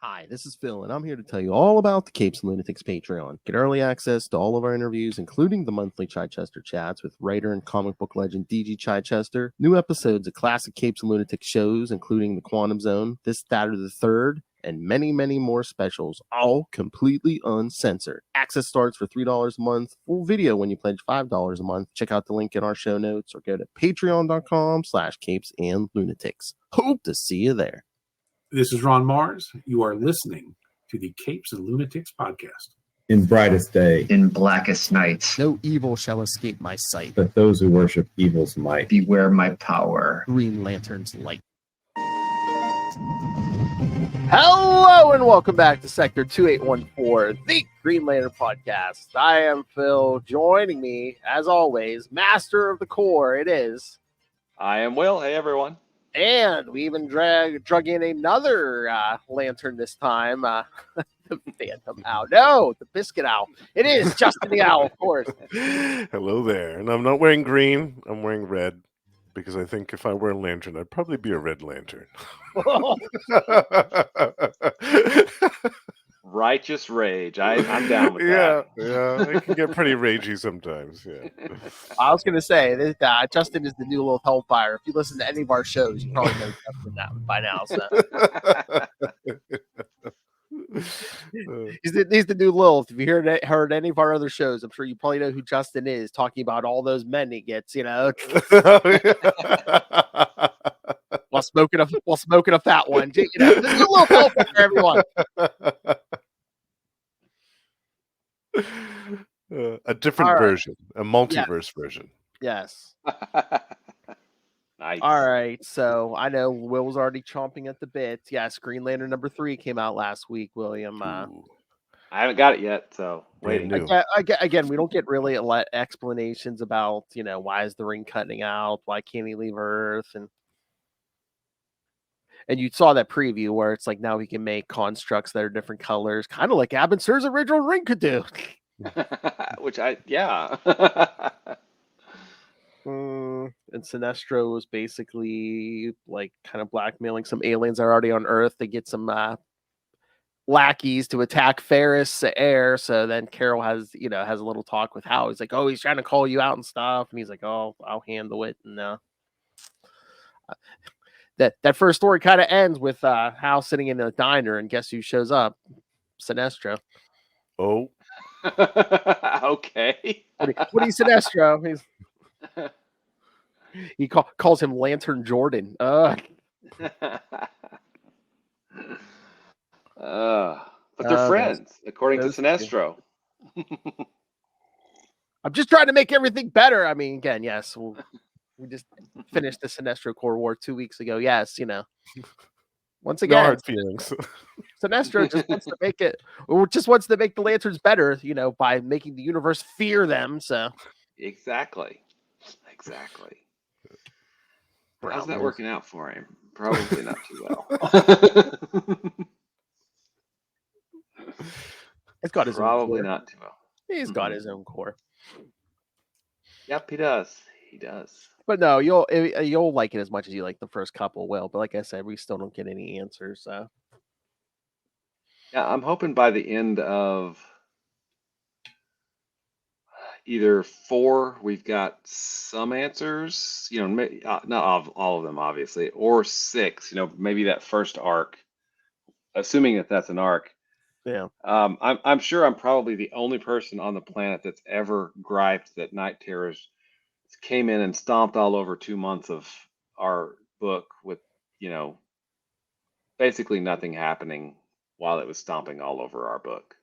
Hi, this is Phil, and I'm here to tell you all about the Capes and Lunatics Patreon. Get early access to all of our interviews, including the monthly Chichester chats with writer and comic book legend DG Chichester, new episodes of classic Capes and Lunatics shows, including The Quantum Zone, This, That, or the Third, and many, many more specials, all completely uncensored. Access starts for $3 a month, full video when you pledge $5 a month. Check out the link in our show notes or go to patreon.com/Capes and Lunatics. Hope to see you there. This is Ron Mars. You are listening to the Capes and Lunatics podcast. In brightest day, in blackest nights, No evil shall escape my sight. that those who worship evil's might. beware my power. Green Lantern's light. Hello and welcome back to Sector 2814, the Green Lantern podcast. I am Phil. Joining me, as always, Master of the Core, it is. I am Will. Hey, everyone. And we even drug in another lantern this time. The Phantom Owl. No, the Biscuit Owl. It is Justin the Owl, of course. Hello there. And I'm not wearing green. I'm wearing red. Because I think if I wear a lantern, I'd probably be a red lantern. Righteous rage. I'm down with that. Yeah. It can get pretty ragey sometimes. Yeah. I was going to say, that Justin is the new little hellfire. If you listen to any of our shows, you probably know Justin that by now. So. He's the new Lilith. If you heard any of our other shows, I'm sure you probably know who Justin is, talking about all those men he gets, while smoking a fat one. The new Lilith helper for everyone. A different version, a multiverse yes. version. Yes. Nice. All right, so I know Will was already chomping at the bit. Yes, Green Lantern #3 came out last week, William. I haven't got it yet, so waiting. Again, we don't get really a lot explanations about, why is the ring cutting out? Why can't he leave Earth? And you saw that preview where it's like now he can make constructs that are different colors, kind of like Abin Sur's original ring could do. Yeah. And Sinestro was basically like kind of blackmailing some aliens that are already on Earth to get some lackeys to attack Ferris Air. So then Carol has a little talk with Hal. He's like, oh, he's trying to call you out and stuff. And he's like, oh, I'll handle it. And that first story kind of ends with Hal sitting in a diner, and guess who shows up? Sinestro. Oh. Okay. What do you Sinestro? He calls him Lantern Jordan. But they're friends, according to Sinestro. I'm just trying to make everything better. I mean, again, yes, we just finished the Sinestro Core War 2 weeks ago. Yes, once again, no hard feelings. Sinestro just wants to make it, or just wants to make the Lanterns better, by making the universe fear them. So Exactly. How's that working out for him? Probably not too well. It's got his Probably own core. not too well. He's got his own core. Yep, he does. But no, you'll like it as much as you like the first couple, Will. But like I said, we still don't get any answers. So Yeah, I'm hoping by the end of either 4, we've got some answers, not all of them, obviously, or 6, maybe that first arc, assuming that that's an arc. Yeah. I'm sure I'm probably the only person on the planet that's ever griped that Night Terrors came in and stomped all over 2 months of our book with, basically nothing happening while it was stomping all over our book.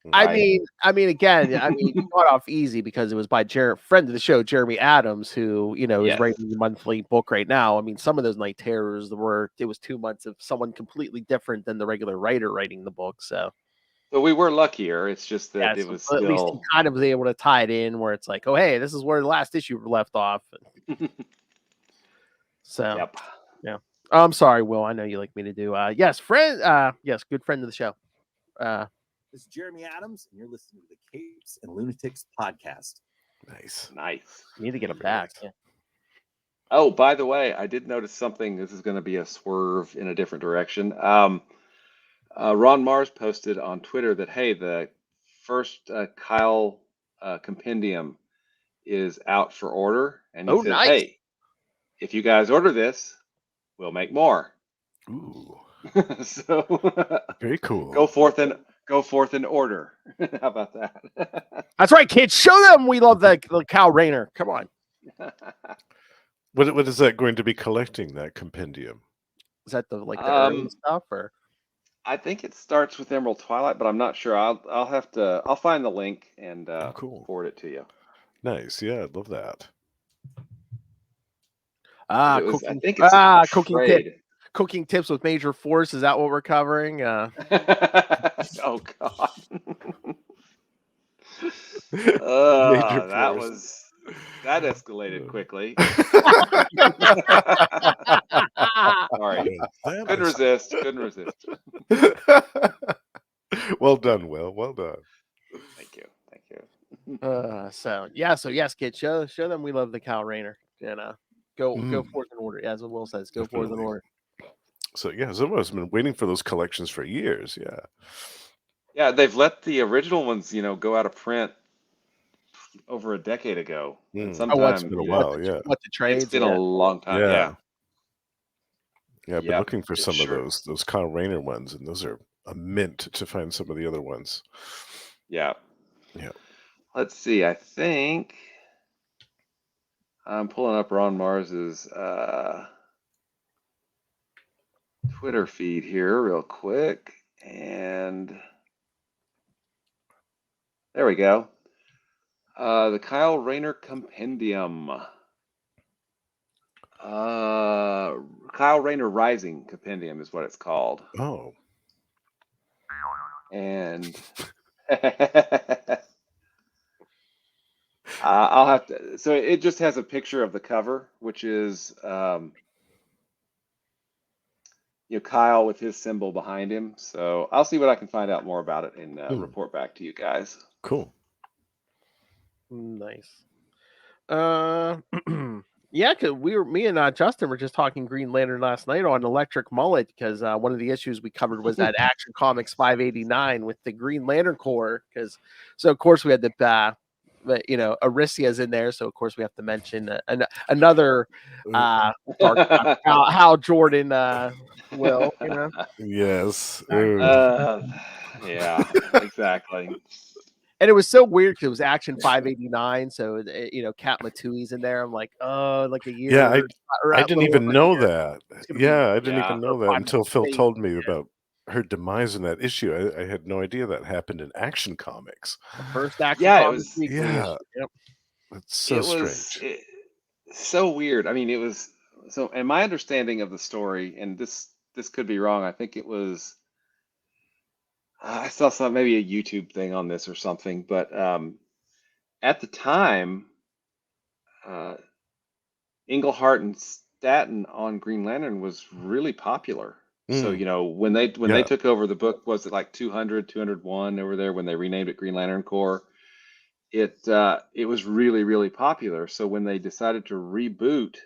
Right? I mean, again, you got off easy because it was by friend of the show, Jeremy Adams, who, is writing the monthly book right now. I mean, some of those Night Terrors it was 2 months of someone completely different than the regular writer writing the book. So we were luckier. It's just that it was at least he kind of was able to tie it in where it's like, oh, hey, this is where the last issue left off. So, yep. Yeah. I'm sorry, Will. I know you like me to do. Yes, friend. Yes, good friend of the show. This is Jeremy Adams, and you're listening to the Capes and Lunatics podcast. Nice. You need to get him back. Yeah. Oh, by the way, I did notice something. This is going to be a swerve in a different direction. Ron Mars posted on Twitter that, hey, the first Kyle compendium is out for order. And he Oh, said, nice. hey, if you guys order this, we'll make more. Ooh, So very cool. go forth and order. How about that? That's right, kids. Show them we love the Cal Rayner. Come on. What is that going to be collecting, that compendium? Is that the early stuff or? I think it starts with Emerald Twilight, but I'm not sure. I'll find the link and Cool. forward it to you. Nice. Yeah, I'd love that. I think it's a trade. Cooking tips with Major Force. Is that what we're covering? Oh God. Major That Force. that escalated quickly. Sorry. Couldn't resist. Well done, Will. Well done. Thank you. So yes, kids, show them we love the Cal Rayner. And go forth and order. As Will says, go forth and order. So yeah, someone's been waiting for those collections for years. Yeah. Yeah, they've let the original ones, go out of print over a decade ago. And It's sometimes been a while. Yeah. What the trades? it's been a long time. Yeah. Yeah, I've been looking for it some sure of those Kyle Rayner ones, and those are a mint to find some of the other ones. Yeah. Yeah. Let's see. I think I'm pulling up Ron Mars's Twitter feed here real quick, and there we go. The Kyle Rayner Compendium. Kyle Rayner Rising Compendium is what it's called. Oh. And I'll have to. So it just has a picture of the cover, which is Kyle with his symbol behind him. So I'll see what I can find out more about it and report back to you guys. Cool. Nice. Yeah, because me and Justin were just talking Green Lantern last night on Electric Mullet because one of the issues we covered was that Action Comics 589 with the Green Lantern Corps. So of course we had the Aricia's in there, so of course we have to mention another dark Hal Jordan. Will Yes. Yeah, exactly. And it was so weird because it was Action 589, so Kat Matui's in there. I'm like, oh, like a year. Yeah, I didn't even know that. Yeah, I didn't even know that until Phil told me about her demise in that issue. I had no idea that happened in Action Comics. The first Action Comics weekly issue. Yep. That's so strange. So weird. I mean, it was so. And my understanding of the story, and this could be wrong. I think it was. I saw maybe a YouTube thing on this or something, but at the time, Englehart and Staton on Green Lantern was really popular. So when they took over the book, was it like 200, 201 over there when they renamed it Green Lantern Corps? It was really, really popular. So when they decided to reboot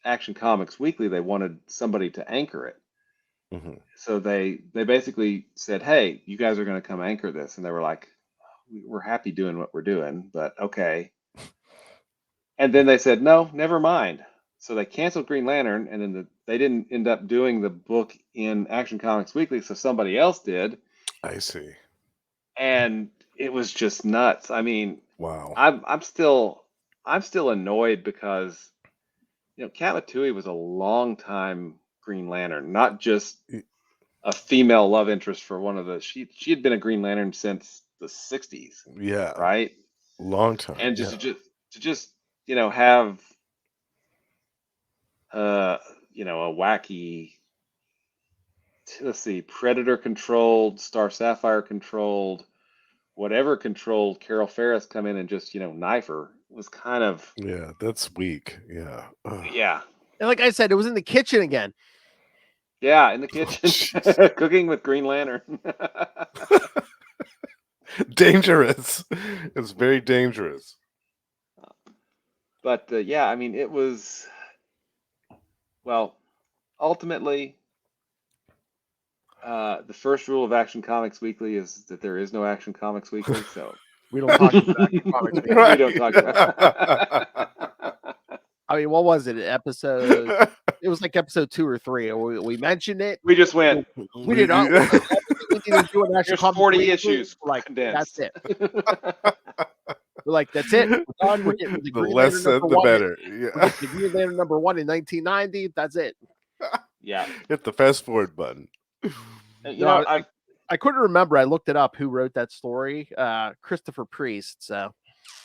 Action Comics Weekly, they wanted somebody to anchor it. So they basically said, hey, you guys are going to come anchor this. And they were like, we're happy doing what we're doing, but okay. And then they said, no, never mind. So they canceled Green Lantern, and then they didn't end up doing the book in Action Comics Weekly, so somebody else did. I see. And it was just nuts. I mean, wow. I'm still annoyed because Kat Matui was a long time Green Lantern, not just a female love interest for one of the. She had been a Green Lantern since the 60s. Yeah. Right. Long time. And to just have a wacky, let's see, Predator controlled, Star Sapphire controlled, whatever controlled Carol Ferris come in and just knife her was kind of that's weak. Yeah. Yeah. And like I said, it was in the kitchen again. Yeah, in the kitchen, cooking with Green Lantern. Dangerous. It's very dangerous. But I mean, it was, well, ultimately, The first rule of Action Comics Weekly is that there is no Action Comics Weekly, so We don't talk about Action Comics. we don't talk about. I mean, what was it? Episode? It was like episode 2 or 3. We mentioned it. We just went. We did not. We didn't do an Action There's Comics 40 Weekly. issues. We're like, condensed. that's it. We're like, that's it. We're done. We're getting the The Green less Lantern said, number the 1. better. We're Yeah. getting the Green Lantern number 1 in 1990. That's it. Yeah. Hit the fast forward button. You know, I couldn't remember. I looked it up. Who wrote that story? Christopher Priest. So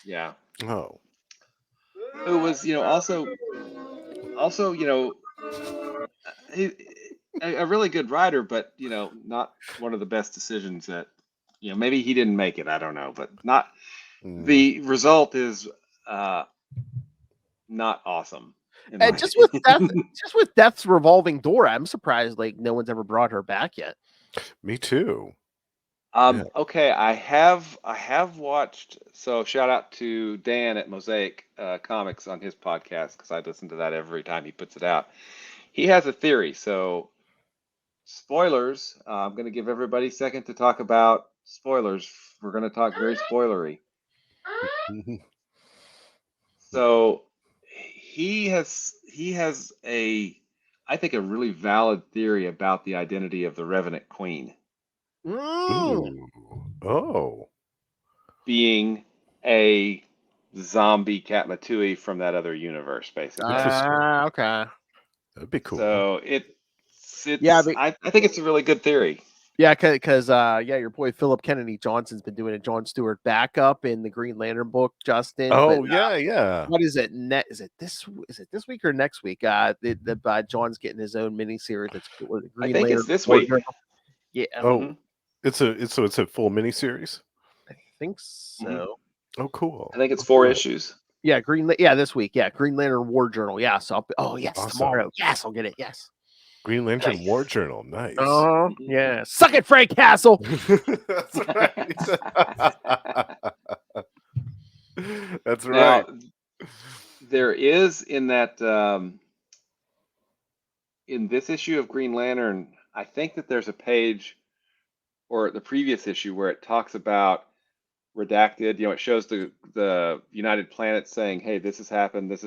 yeah. Oh. Who was, also, a really good writer, but not one of the best decisions that, maybe he didn't make it. I don't know, but not. The result is not awesome. And just with Death's revolving door, I'm surprised like no one's ever brought her back yet. Me too. Okay, I have watched. So shout out to Dan at Mosaic Comics on his podcast, because I listen to that every time he puts it out. He has a theory. So spoilers. I'm going to give everybody a second to talk about spoilers. We're going to talk very spoilery. So he has I think a really valid theory about the identity of the Revenant Queen Ooh. Oh. being a zombie Katmatui from that other universe, basically. Okay. That'd be cool. So Yeah, but- I think it's a really good theory. Yeah, because your boy Philip Kennedy Johnson's been doing a John Stewart backup in the Green Lantern book, Justin. Oh, but, yeah. What is it? Is it this week or next week? John's getting his own miniseries. That's Green I think Lantern it's this War week. Journal. Yeah. Oh, it's a full miniseries. I think so. Oh, cool. I think it's 4 issues. Yeah, this week. Yeah, Green Lantern War Journal. Yeah, so yes, Awesome. tomorrow. Yes, I'll get it. Yes. Green Lantern Nice. War Journal. Nice. Yeah. Suck it, Frank Castle. That's right. That's Now, right. there is in that in this issue of Green Lantern, I think that there's a page, or the previous issue, where it talks about redacted. It shows the United Planets saying, "Hey, this has happened, and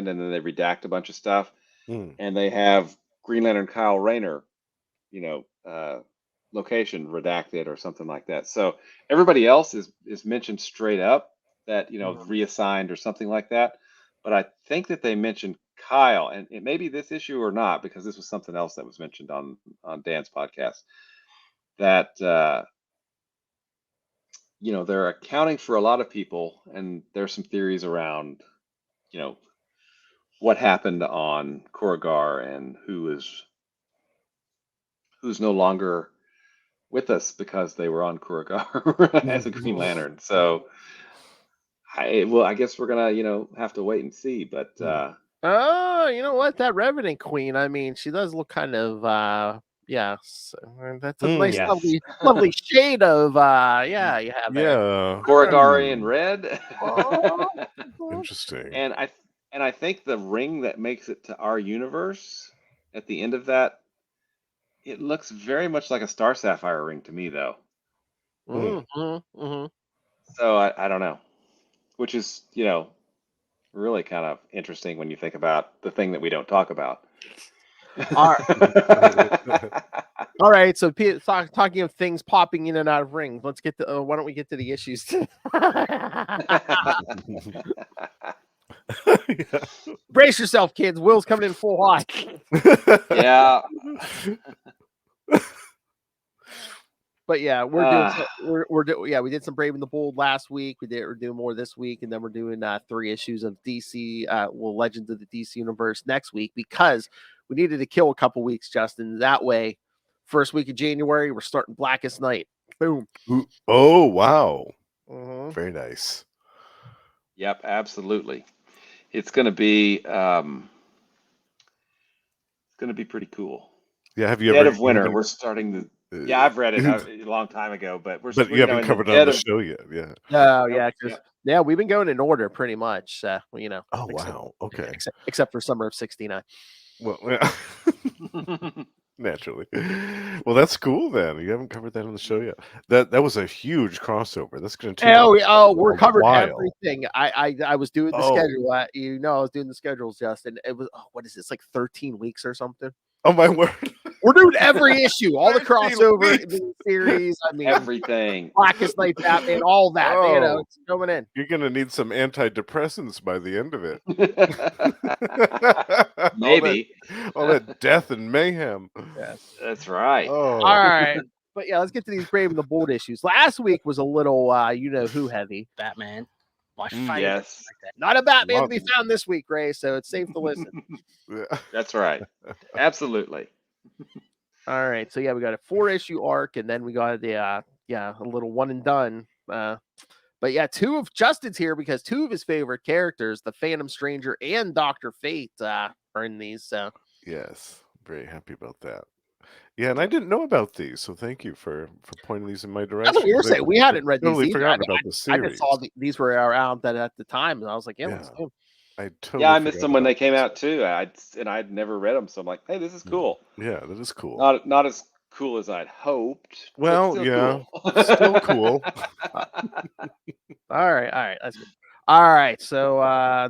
then they redact a bunch of stuff, and they have Green Lantern Kyle Rayner, location redacted or something like that. So everybody else is mentioned straight up that reassigned or something like that. But I think that they mentioned Kyle, and it may be this issue or not, because this was something else that was mentioned on Dan's podcast, that they're accounting for a lot of people, and there's some theories around what happened on Korugar and who's no longer with us because they were on Korugar as a Green Lantern. So I guess we're gonna have to wait and see. But you know what? That Revenant Queen, I mean, she does look kind of that's a nice, Yes. lovely shade of you have there. Yeah. Korugari in red. Interesting. And I think the ring that makes it to our universe at the end of that, it looks very much like a Star Sapphire ring to me, though. Mm-hmm. So I don't know, which is really kind of interesting when you think about the thing that we don't talk about. All right. So talking of things popping in and out of rings, let's get to. Why don't we get to the issues? Brace yourself, kids. Will's coming in full hot. Yeah. But yeah, we did some Brave and the Bold last week. We're doing more this week, and then we're doing 3 issues of DC, Legends of the DC Universe next week, because we needed to kill a couple weeks, Justin. That way, first week of January, we're starting Blackest Night. Boom. Oh, wow. Mm-hmm. Very nice. Yep, absolutely. It's gonna be pretty cool. Yeah, have you Dead ever of Winter? We're starting the. Yeah, I've read it a long time ago, but you haven't covered it on the show yet. Yeah. Oh, yeah, we've been going in order pretty much. Oh, wow. Okay. Except for Summer of '69. Well, yeah. Naturally. Well, that's cool then. You haven't covered that on the show yet. That was a huge crossover. That's going to take We're a covered while. everything. I was doing the Oh. schedule. I was doing the schedules, Justin. It was what is this, like 13 weeks or something? Oh my word. We're doing every issue, all the 13 crossover weeks. series. I mean, Everything. Blackest Night Batman, all that. Oh. It's coming in. You're going to need some antidepressants by the end of it. Maybe. all that death and mayhem. Yes. That's right. Oh. All right. But yeah, let's get to these Brave and the Bold issues. Last week was a little who heavy. Batman. Watch Mm. fight. Yes. Like that. Not a Batman to Love be it. found this week, Ray, so it's safe to listen. Yeah. That's right. Absolutely. All right. So yeah, we got a 4-issue arc, and then we got a little one and done. But yeah, two of Justin's here because two of his favorite characters, the Phantom Stranger and Dr. Fate, are in these. So Yes. Very happy about that. Yeah, and I didn't know about these, so thank you for pointing these in my direction. that's what we were saying. We hadn't read these totally either. forgotten about the I series. just saw these were out that at the time, and I was like, let's do them. I totally Yeah, I missed forgot them when about they came this. out too. I'd never read them, so I'm like, hey, this is cool. Yeah, that is cool. Not as cool as I'd hoped. but Well, still yeah, cool. still cool. All right, that's good. All right, so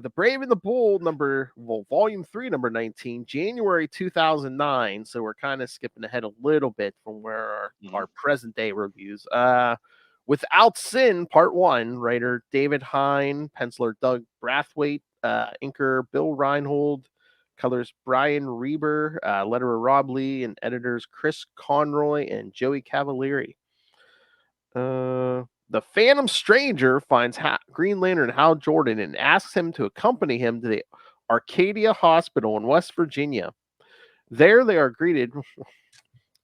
The Brave and the Bold, volume 3, number 19, January 2009. So we're kind of skipping ahead a little bit from where our present day reviews. Without Sin, Part 1, writer David Hine, penciler Doug Brathwaite, inker Bill Reinhold, colors Brian Reber, letterer Rob Lee, and editors Chris Conroy and Joey Cavalieri. The Phantom Stranger finds Green Lantern Hal Jordan and asks him to accompany him to the Arcadia Hospital in West Virginia. There they are greeted.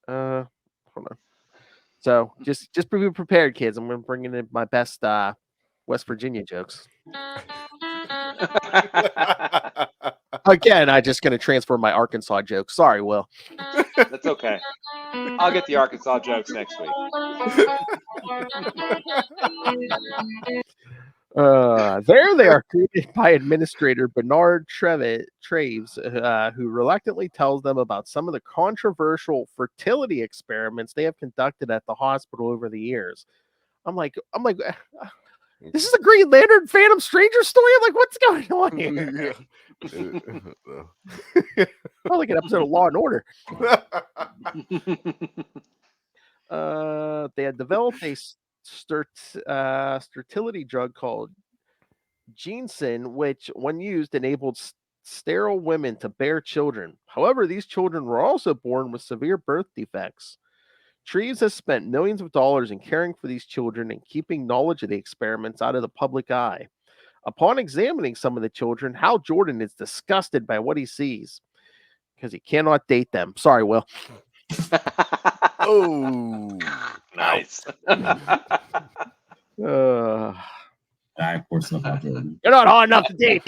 Hold on. So just be prepared, kids. I'm going to bring in my best West Virginia jokes. Again, I'm just going to transfer my Arkansas jokes. Sorry, Will. That's okay. I'll get the Arkansas jokes next week. There they are greeted by Administrator Bernard Traves, who reluctantly tells them about some of the controversial fertility experiments they have conducted at the hospital over the years. I'm like, this is a Green Lantern Phantom Stranger story? I'm like, what's going on here? Oh, like an episode of Law and Order. They had developed a fertility drug called Ginseng, which, when used, enabled sterile women to bear children. However, these children were also born with severe birth defects. Treves has spent millions of dollars in caring for these children and keeping knowledge of the experiments out of the public eye. Upon examining some of the children, Hal Jordan is disgusted by what he sees because he cannot date them. Sorry, Will. Oh, nice. I pour some Hal Jordan. You're not hard enough to date.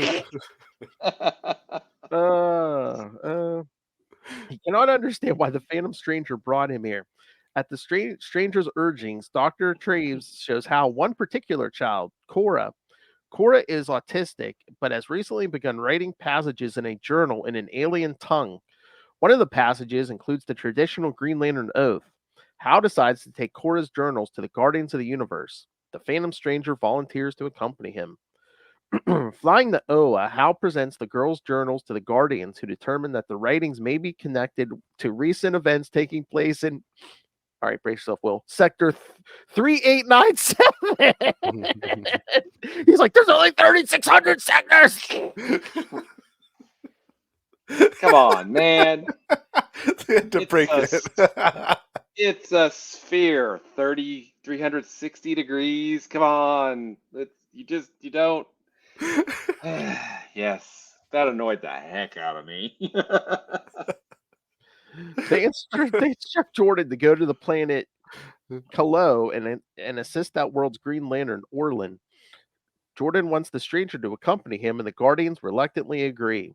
He cannot understand why the Phantom Stranger brought him here. At the stranger's urgings, Dr. Traves shows how one particular child, Cora is autistic, but has recently begun writing passages in a journal in an alien tongue. One of the passages includes the traditional Green Lantern oath. Hal decides to take Cora's journals to the Guardians of the Universe. The Phantom Stranger volunteers to accompany him. Flying the Oa, Hal presents the girl's journals to the Guardians, who determine that the writings may be connected to recent events taking place in, all right, brace yourself, Will, Sector 3897. He's like, there's only 3,600 sectors. Come on, man. They had to break it. It's a sphere, 360 degrees. Come on. You don't. Yes, that annoyed the heck out of me. They instruct Jordan to go to the planet Kalo and assist that world's Green Lantern, Orlin. Jordan wants the stranger to accompany him, and the Guardians reluctantly agree.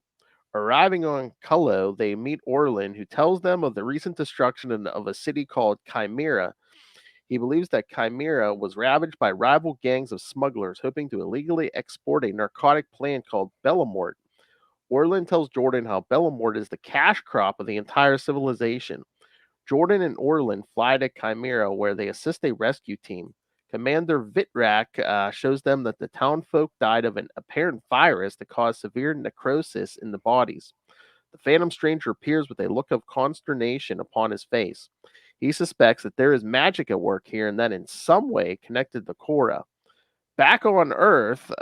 Arriving on Kalo, they meet Orlin, who tells them of the recent destruction of a city called Chimera. He believes that Chimera was ravaged by rival gangs of smugglers hoping to illegally export a narcotic plant called Bellamort. Orlin tells Jordan how Bellamort is the cash crop of the entire civilization. Jordan and Orlin fly to Chimera, where they assist a rescue team. Commander Vitrak shows them that the townfolk died of an apparent virus that caused severe necrosis in the bodies. The Phantom Stranger appears with a look of consternation upon his face. He suspects that there is magic at work here and that in some way connected to Cora. Back on Earth,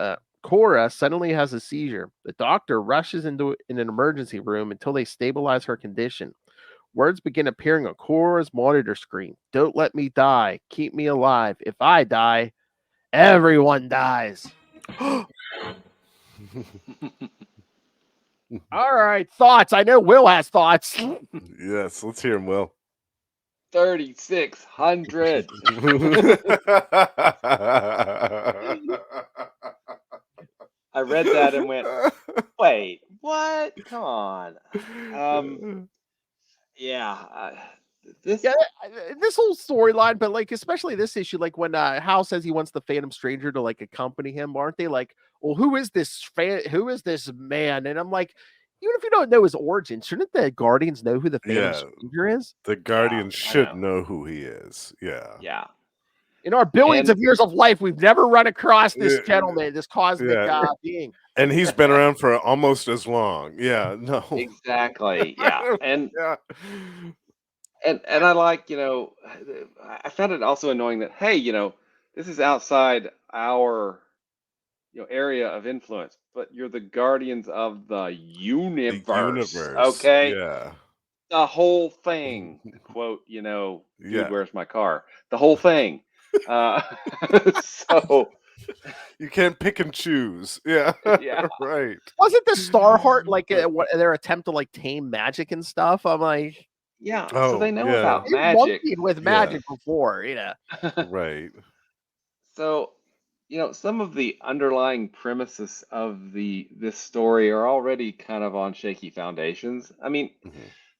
Cora suddenly has a seizure. The doctor rushes into an emergency room until they stabilize her condition. Words begin appearing on Cora's monitor screen. Don't let me die. Keep me alive. If I die, everyone dies. All right, thoughts. I know Will has thoughts. Yes, let's hear him, Will. 3,600. I read that and went, wait, what? Come on. This whole storyline, but like especially this issue, like when Hal says he wants the Phantom Stranger to like accompany him, aren't they like, well, who is this man? And I'm like, even if you don't know his origin, shouldn't the Guardians know who the Phantom Stranger is? The Guardians should know who he is. Yeah. In our billions of years of life, we've never run across this gentleman, this cosmic being. And he's been around for almost as long. Yeah, no. Exactly. Yeah. And I like, I found it also annoying that, hey, this is outside our area of influence, but you're the Guardians of the universe. Okay. Yeah. The whole thing. Quote, dude, where's my car? The whole thing. So you can't pick and choose. Yeah. Right. Wasn't the Starheart like their attempt to like tame magic and stuff? I'm like, so they know about magic. With magic before, Right. So, some of the underlying premises of this story are already kind of on shaky foundations. I mean,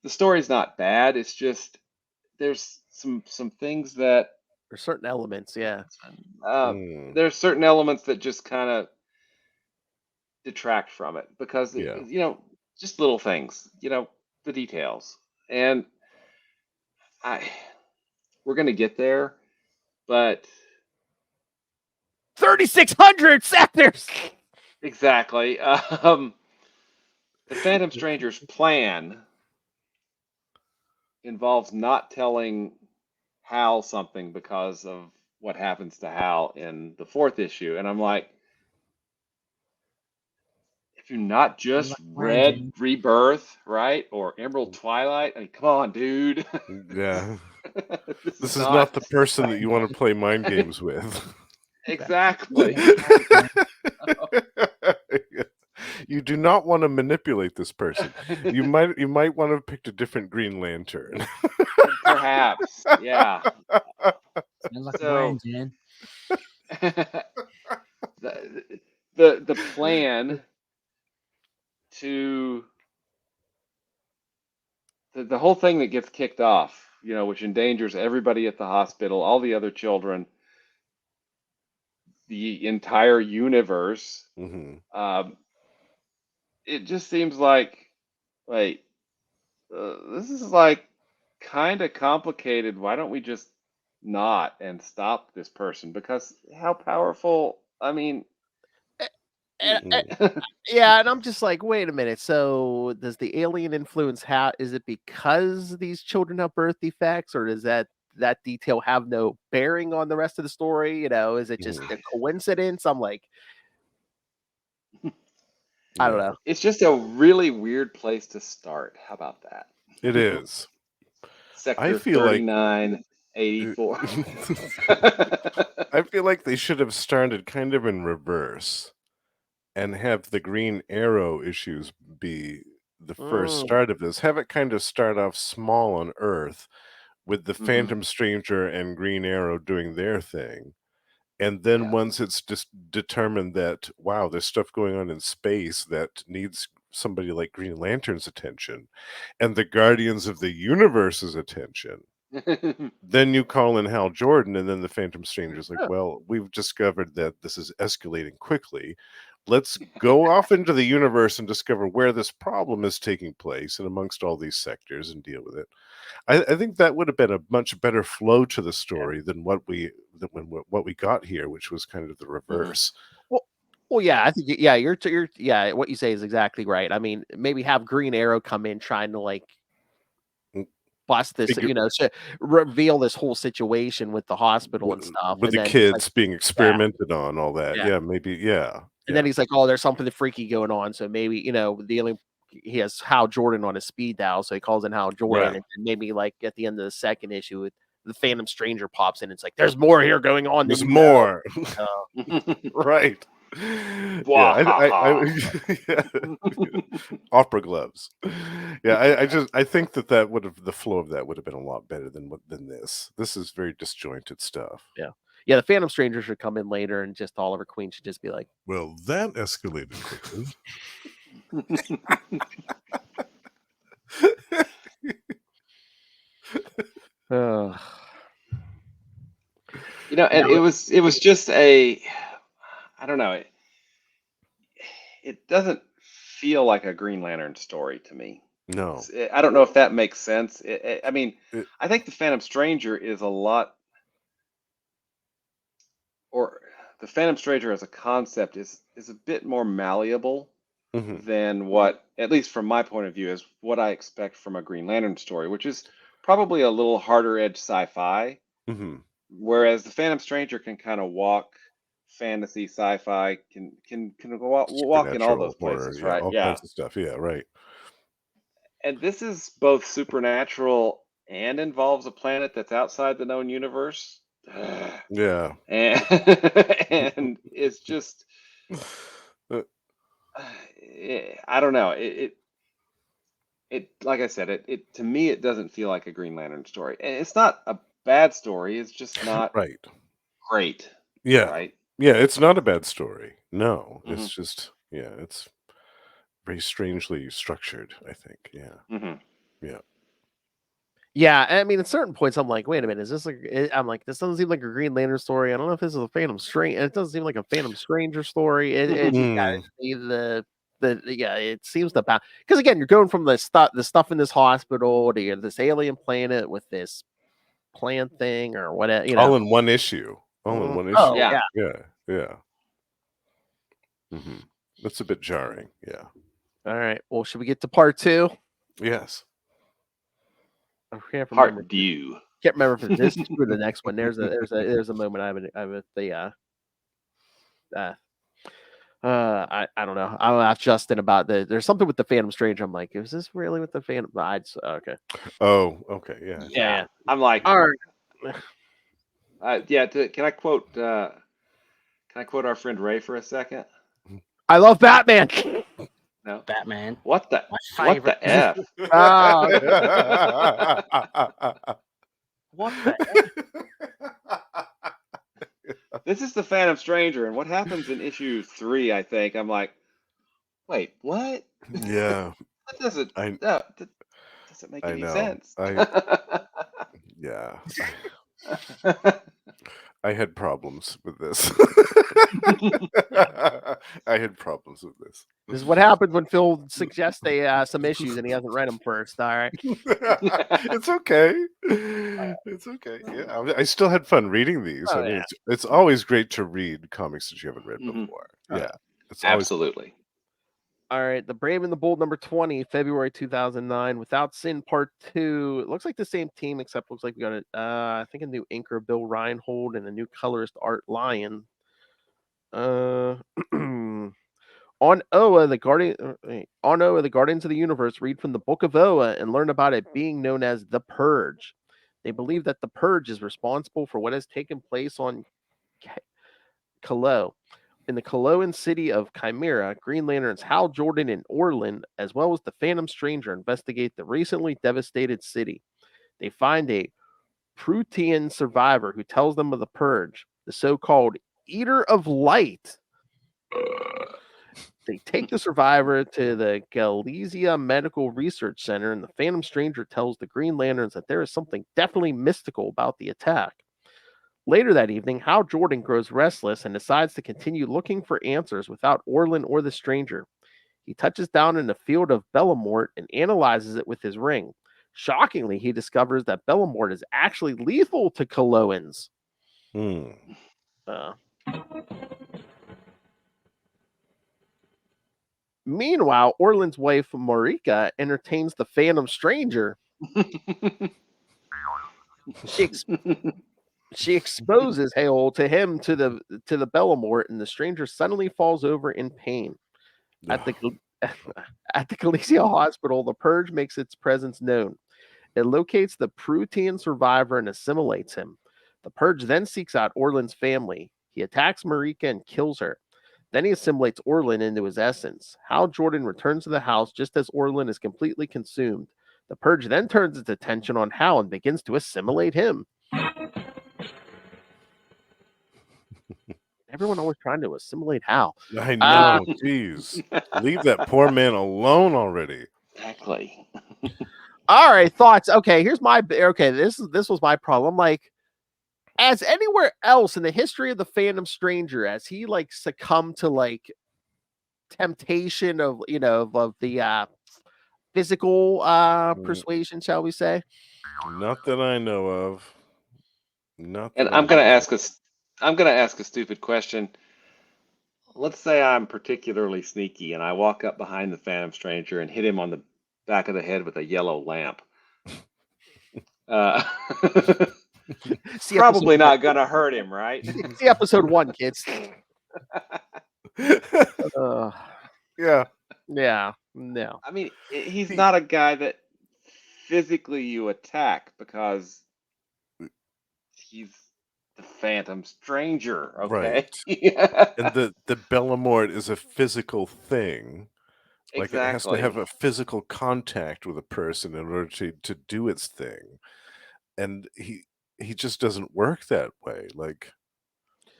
the story's not bad. It's just there's some things that there's certain elements, there's certain elements that just kind of detract from it because just little things, the details. And we're gonna get there, but 3,600 sectors. Exactly. The Phantom Stranger's plan involves not telling Hal something because of what happens to Hal in the 4th issue. And I'm like, if you're not just read Rebirth, right? Or Emerald Twilight, I mean, come on, dude. Yeah. This is not the person that you want to play mind games with. Exactly. You do not want to manipulate this person. You might want to have picked a different Green Lantern. Perhaps, yeah. Sounds like a Jen. The plan to the whole thing that gets kicked off, which endangers everybody at the hospital, all the other children, the entire universe. It just seems like, wait, this is like kind of complicated. Why don't we just not and stop this person? Because how powerful, I mean. And I'm just like, wait a minute. So does the alien influence is it because these children have birth defects, or does that detail have no bearing on the rest of the story? Is it just a coincidence? I'm like, I don't know. It's just a really weird place to start. How about that? It is. Sector 3984. I feel like they should have started kind of in reverse and have the Green Arrow issues be the first start of this. Have it kind of start off small on Earth with the Phantom Stranger and Green Arrow doing their thing. And then once it's just determined that, wow, there's stuff going on in space that needs somebody like Green Lantern's attention and the Guardians of the Universe's attention, then you call in Hal Jordan, and then the Phantom Stranger's like, well, we've discovered that this is escalating quickly. let's go off into the universe and discover where this problem is taking place and amongst all these sectors and deal with it. I think that would have been a much better flow to the story than what we got here, which was kind of the reverse. Well, yeah, I think you're what you say is exactly right. I mean, maybe have Green Arrow come in trying to like bust this, to reveal this whole situation with the hospital and stuff, with and the then kids being experimented on, all that. Yeah. Yeah, maybe. Yeah. And then he's like, "Oh, there's something freaky going on." So maybe he has Hal Jordan on his speed dial, so he calls in Hal Jordan, Right. and maybe like at the end of the second issue, the Phantom Stranger pops in. It's like there's more here going on. There's than more. Right. Yeah, yeah. Opera gloves. Yeah, I think that the flow of that would have been a lot better than this. This is very disjointed stuff. Yeah, the Phantom Stranger should come in later, and just Oliver Queen should just be like, Well, that escalated quickly. And it was just I don't know. It doesn't feel like a Green Lantern story to me. No. I don't know if that makes sense. I mean, I think the Phantom Stranger is a lot, or the Phantom Stranger as a concept is a bit more malleable than what, at least from my point of view, is what I expect from a Green Lantern story, which is probably a little harder edge sci-fi. Whereas the Phantom Stranger can kind of walk fantasy, sci-fi, can walk in all those places, horror, right? all kinds of stuff. Yeah, right. And this is both supernatural and involves a planet that's outside the known universe. Yeah. And it's just, I don't know. It like I said, it to me, it doesn't feel like a Green Lantern story. And it's not a bad story. It's just not right. Great. Yeah. Right. Yeah, it's not a bad story. No, it's just, it's very strangely structured, I think. Yeah. Yeah. Yeah, I mean, at certain points, I'm like, wait a minute, is this like? I'm like, this doesn't seem like a Green Lantern story. I don't know if this is a Phantom Stranger. It doesn't seem like a Phantom Stranger story. It seems to bounce because again, you're going from the stuff in this hospital to this alien planet with this plant thing or whatever. All in one issue. Oh, yeah. Yeah. That's a bit jarring. Yeah. All right. Well, should we get to part 2? Yes. I can't remember. Part due. Can't remember if it's this or the next one. There's a moment I don't know. I'll ask Justin about there's something with the Phantom Stranger. I'm like, is this really with the Phantom? Okay. Oh, okay. Yeah. Yeah. I'm like, all right. Can I quote our friend Ray for a second? I love Batman. No. Batman. What the F? What the F? This is the Phantom Stranger, and what happens in issue 3? I think I'm like, wait, what? Yeah. That doesn't make any sense. Yeah. I had problems with this. I had problems with this. This is what happens when Phil suggests some issues and he hasn't read them first. All right. It's okay. It's okay. Yeah, I still had fun reading these. Oh, I mean, it's always great to read comics that you haven't read before. Yeah, it's always Absolutely. All right, The Brave and the Bold number 20, February 2009, Without Sin Part 2. It looks like the same team, except looks like we got I think a new inker, Bill Reinhold, and a new colorist, Art Lyon. On Oa, the Guardians of the Universe, read from the Book of Oa and learn about a being known as the Purge. They believe that the Purge is responsible for what has taken place on Kalo. In the Kaloan city of Chimera, Green Lanterns Hal Jordan and Orlin, as well as the Phantom Stranger, investigate the recently devastated city. They find a Protean survivor who tells them of the Purge, the so-called Eater of Light. They take the survivor to the Galizia Medical Research Center, and the Phantom Stranger tells the Green Lanterns that there is something definitely mystical about the attack. Later that evening, Hal Jordan grows restless and decides to continue looking for answers without Orlin or the stranger. He touches down in a field of Bellamort and analyzes it with his ring. Shockingly, he discovers that Bellamort is actually lethal to Coloans. Hmm. Meanwhile, Orlin's wife, Marika, entertains the Phantom Stranger. She exposes Hale to him to the Bellamort, and the stranger suddenly falls over in pain. At the Galicia Hospital, the Purge makes its presence known. It locates the Protean survivor and assimilates him. The Purge then seeks out Orlin's family. He attacks Marika and kills her. Then he assimilates Orlin into his essence. Hal Jordan returns to the house just as Orlin is completely consumed. The Purge then turns its attention on Hal and begins to assimilate him. Everyone always trying to assimilate Hal. I know. Jeez. Leave that poor man alone already. Exactly. All right, thoughts. Okay, here's my this was my problem. Like, as anywhere else in the history of the Phantom Stranger, as he like succumbed to like temptation of of the physical persuasion, shall we say? Not that I know of. Not that And I I'm gonna know ask a stupid question. Let's say I'm particularly sneaky and I walk up behind the Phantom Stranger and hit him on the back of the head with a yellow lamp. See Probably episode not gonna hurt him, right? See episode 1, kids. Yeah. Yeah, no. I mean, he's not a guy that physically you attack because he's the Phantom Stranger, okay? Right. And the Bellamort is a physical thing. Like it has to have a physical contact with a person in order to do its thing. And he just doesn't work that way. Like,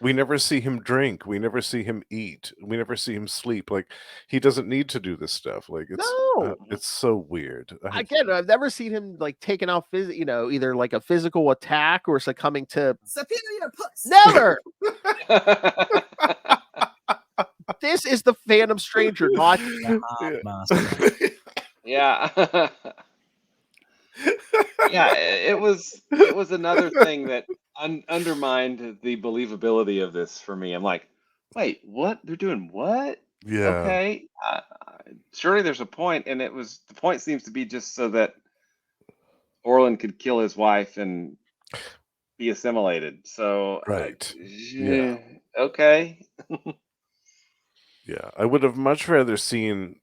we never see him drink. We never see him eat. We never see him sleep. Like, he doesn't need to do this stuff. Like, it's so weird. Again, I've never seen him like taking out either like a physical attack or succumbing to superior puss. Never. This is the Phantom Stranger, not master. Yeah. Yeah, it was another thing that undermined the believability of this for me. I'm like, wait, what? They're doing what? Yeah. Okay. Surely there's a point, and the point seems to be just so that Orlin could kill his wife and be assimilated. So, right. Yeah. Okay. Yeah, I would have much rather seen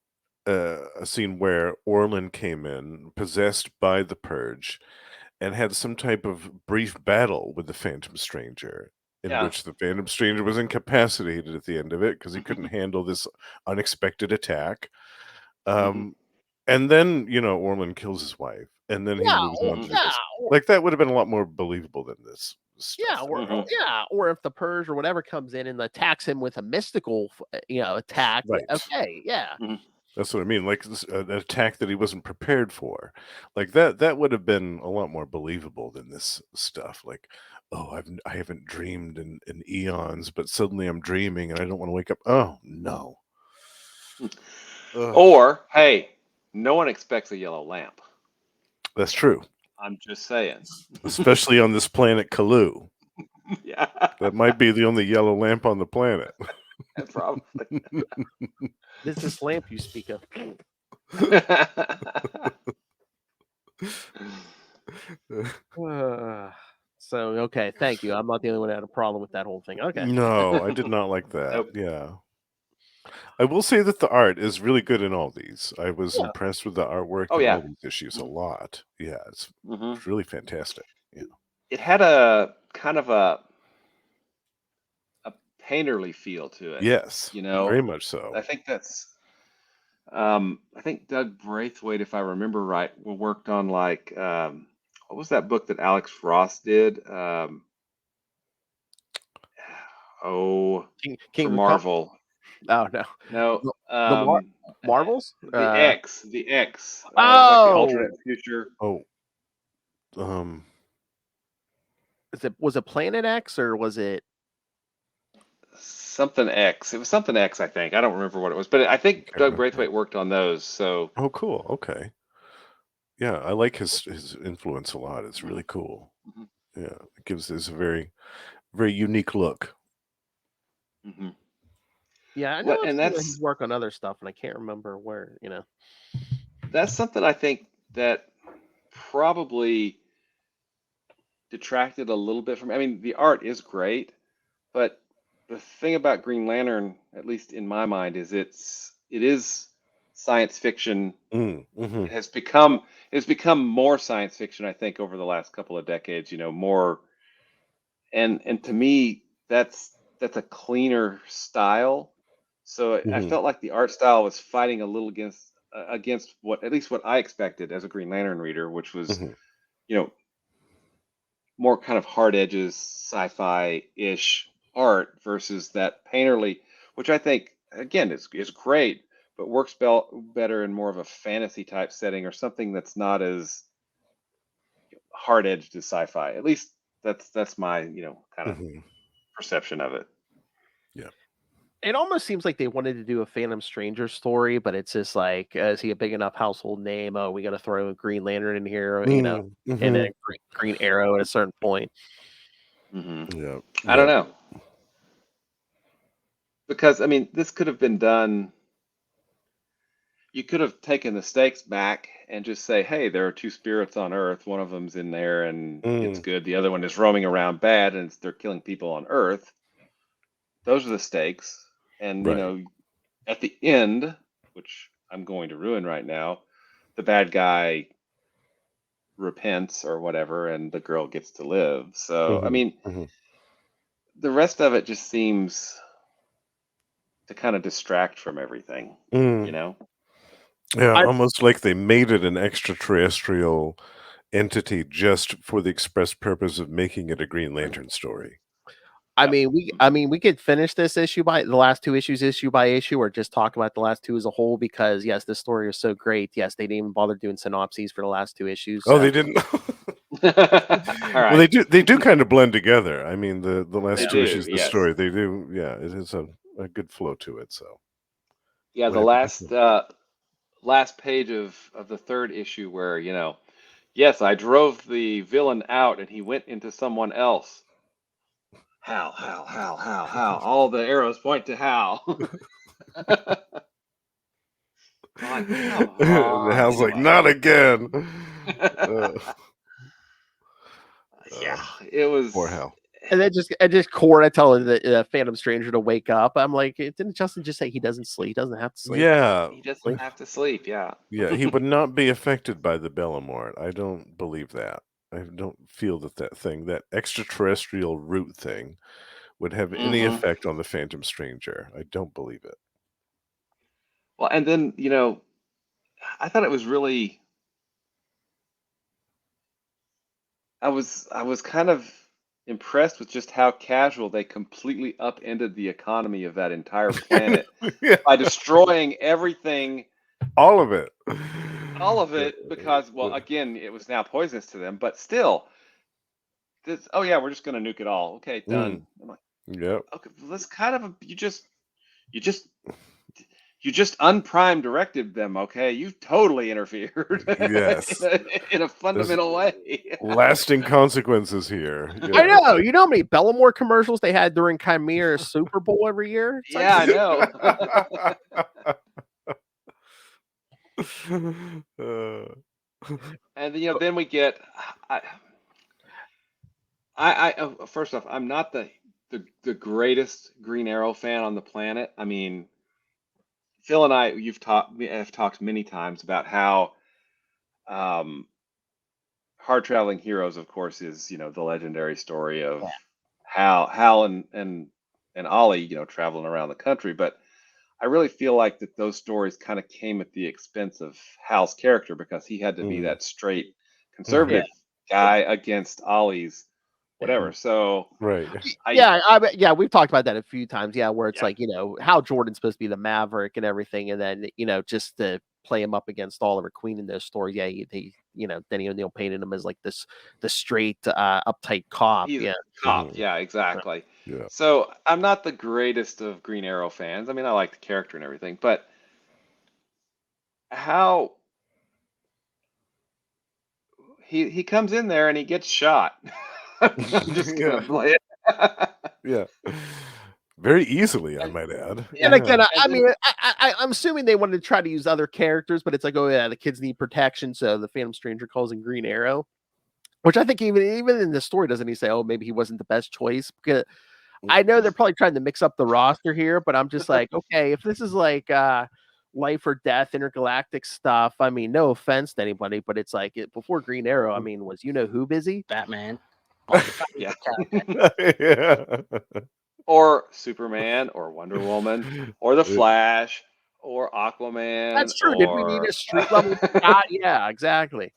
a scene where Orlin came in, possessed by the Purge, and had some type of brief battle with the Phantom Stranger, in which the Phantom Stranger was incapacitated at the end of it because he couldn't handle this unexpected attack. And then, Orlin kills his wife, and then he moves on to this. Like, that would have been a lot more believable than this stuff. Or if the Purge or whatever comes in and attacks him with a mystical, attack. Right. Okay, yeah. That's what I mean. Like an attack that he wasn't prepared for. Like that would have been a lot more believable than this stuff. Like, oh, I haven't dreamed in eons, but suddenly I'm dreaming and I don't want to wake up. Oh no. Or, hey, no one expects a yellow lamp. That's true. I'm just saying. Especially on this planet Kalu. Yeah. That might be the only yellow lamp on the planet. Probably. This lamp you speak of. So, okay, thank you. I'm not the only one that had a problem with that whole thing. Okay. No, I did not like that. Yeah. I will say that the art is really good in all these. I was impressed with the artwork in all these issues a lot. Yeah, it's really fantastic. Yeah. It had a kind of a painterly feel to it. Yes, very much so. I think that's I think Doug Braithwaite, if I remember right, worked on like what was that book that Alex Ross did? King for Marvel. Oh no. The Marvels? The X. Like oh, the alternate future. Oh. was it Planet X or was it? Something X. It was something X, I think. I don't remember what it was, but I think Can't Doug remember. Braithwaite worked on those. So Oh, cool. Okay. Yeah, I like his influence a lot. It's really cool. Mhm. Yeah, it gives this a very unique look. hmm Yeah, I know What I've and seen his that's work on other stuff, and I can't remember where. that's something I think that probably detracted a little bit from. I mean, the art is great, but the thing about Green Lantern, at least in my mind, is it is science fiction. Mm-hmm. It has become more science fiction, I think, over the last couple of decades. More, and to me, that's a cleaner style. So I Mm-hmm. felt like the art style was fighting a little against what, at least what I expected as a Green Lantern reader, which was, Mm-hmm. you know more kind of hard edges, sci-fi-ish art versus that painterly, which I think again is great, but works better in more of a fantasy type setting or something that's not as hard edged as sci-fi. At least that's my kind of Mm-hmm. perception of it. Yeah. It almost seems like they wanted to do a Phantom Stranger story, but it's just like, is he a big enough household name? Oh, we got to throw a Green Lantern in here, and Mm-hmm. then Green Arrow at a certain point. hmm Yeah. I don't know, because I mean this could have been done. You could have taken the stakes back and just say, hey, there are two spirits on Earth. One of them's in there and it's Mm. good. The other one is roaming around bad and they're killing people on Earth. Those are the stakes. And, Right. at the end, which I'm going to ruin right now, the bad guy repents or whatever and the girl gets to live. So, I Mm-hmm. mean, Mm-hmm. the rest of it just seems to kind of distract from everything, you Mm. know? Yeah, I almost like they made it an extraterrestrial entity just for the express purpose of making it a Green Lantern story. I Yep. mean, we could finish this issue by the last two issues, issue by issue, or just talk about the last two as a whole. Because yes, this story is so great. Yes, they didn't even bother doing synopses for the last two issues. Oh, So they didn't. All Well, right. they do kind of blend together. I mean, the They last two do, issues of the yes. story, they do. Yeah, it is a good flow to it. So Yeah, we'll the have to last last page of the third issue where, yes, I drove the villain out and he went into someone else. Hal, Hal, Hal, Hal, Hal. All the arrows point to Hal. I'm like, come And on, Hal's like, not again. Uh, Yeah, uh, it poor was. Hal. and then just Cora telling the Phantom Stranger to wake up. I'm like, didn't Justin just say he doesn't sleep? He doesn't have to sleep. Yeah, He doesn't have to sleep. Yeah. yeah. He would not be affected by the Bellamort. I don't believe that. I don't feel that extraterrestrial root thing would have any hmm effect on the Phantom Stranger. I don't believe it. Well, and then, I thought it was really. I was kind of impressed with just how casual they completely upended the economy of that entire planet Yeah, by destroying everything, all of it. all of it, because, well, again, it was now poisonous to them, but still, oh yeah, we're just gonna nuke it all. Okay, done. Mm, I'm like, yep. okay, well, that's kind of you just you just unprime directed them. Okay, you totally interfered Yes. in a There's fundamental way. lasting consequences here. I Yeah. know. You know how many Bellamore commercials they had during Chimera Super Bowl every year? It's like, Yeah, I know. And then we get. First off, I'm not the greatest Green Arrow fan on the planet. I mean, Phil and I, we have talked many times about how um, Hard Traveling Heroes, of course, is the legendary story of Hal and Ollie, traveling around the country. But I really feel like that those stories kind of came at the expense of Hal's character because he had to be Mm, that straight mhm. conservative guy against Ollie's whatever. So Right. I we've talked about that a few times. Yeah, where it's yeah. like, Hal Jordan's supposed to be the maverick and everything, and then just the play him up against Oliver Queen in those stories. Yeah, Denny O'Neil painted him as like the straight, uptight cop. He's Yeah. a cop. Mhm. Yeah, exactly. Yeah. So I'm not the greatest of Green Arrow fans. I mean, I like the character and everything, but how he comes in there and he gets shot. I'm just Yeah. gonna play it. Yeah. Very easily, I might add. And again, I And then- mean, I'm assuming they wanted to try to use other characters, but it's like, oh yeah, the kids need protection, so the Phantom Stranger calls in Green Arrow, which I think even in the story doesn't he say, oh, maybe he wasn't the best choice? Because I know they're probably trying to mix up the roster here, but I'm just like, okay, if this is like life or death intergalactic stuff, I mean, no offense to anybody, but it's like before Green Arrow, I mean, was who busy? Batman. Yeah. Yeah. Or Superman, or Wonder Woman, or the Flash, or Aquaman. That's true. Did we need or- a street level shot? Yeah, exactly.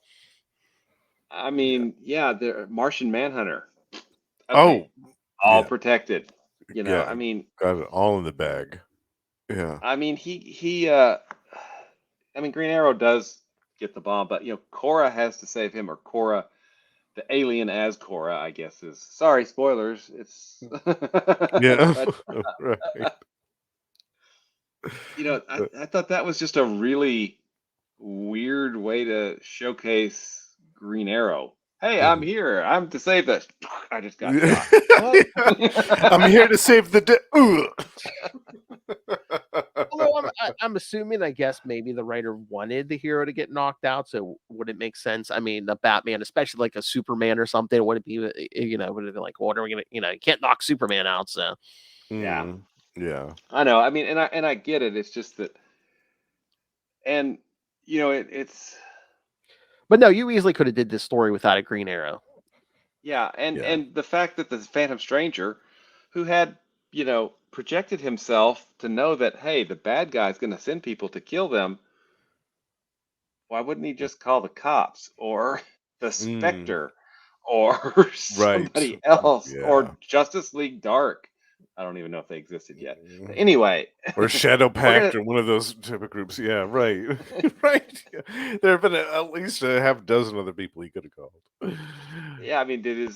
I mean, yeah, the Martian Manhunter. Oh, all yeah. protected. Yeah. I mean, Got it all in the bag. Yeah. I mean, I mean, Green Arrow does get the bomb, but Korra has to save him, or Korra, the alien as Korra, I guess is. Sorry, spoilers. It's Yeah. but, Right. I thought that was just a really weird way to showcase Green Arrow. Hey, I'm here. I'm to save this. I just got shot. What? I'm here to save the day. Although I'm assuming, I guess maybe the writer wanted the hero to get knocked out, so would it make sense? I mean, the Batman, especially like a Superman or something, would it be, would it be like, what are we gonna, you can't knock Superman out, so. Yeah. Yeah. I know. I mean, and I get it. It's just that, and it's But no, you easily could have did this story without a Green Arrow. yeah, and Yeah. the fact that the Phantom Stranger, who had projected himself to know that, hey, the bad guy's going to send people to kill them, why wouldn't he just call the cops or the Spectre or somebody else or Yeah. Justice League Dark? I don't even know if they existed yet. But anyway, Or Shadow Pact gonna- or one of those type of groups. Yeah, right. Right. There have been at least a half dozen other people he could have called. yeah, I mean, did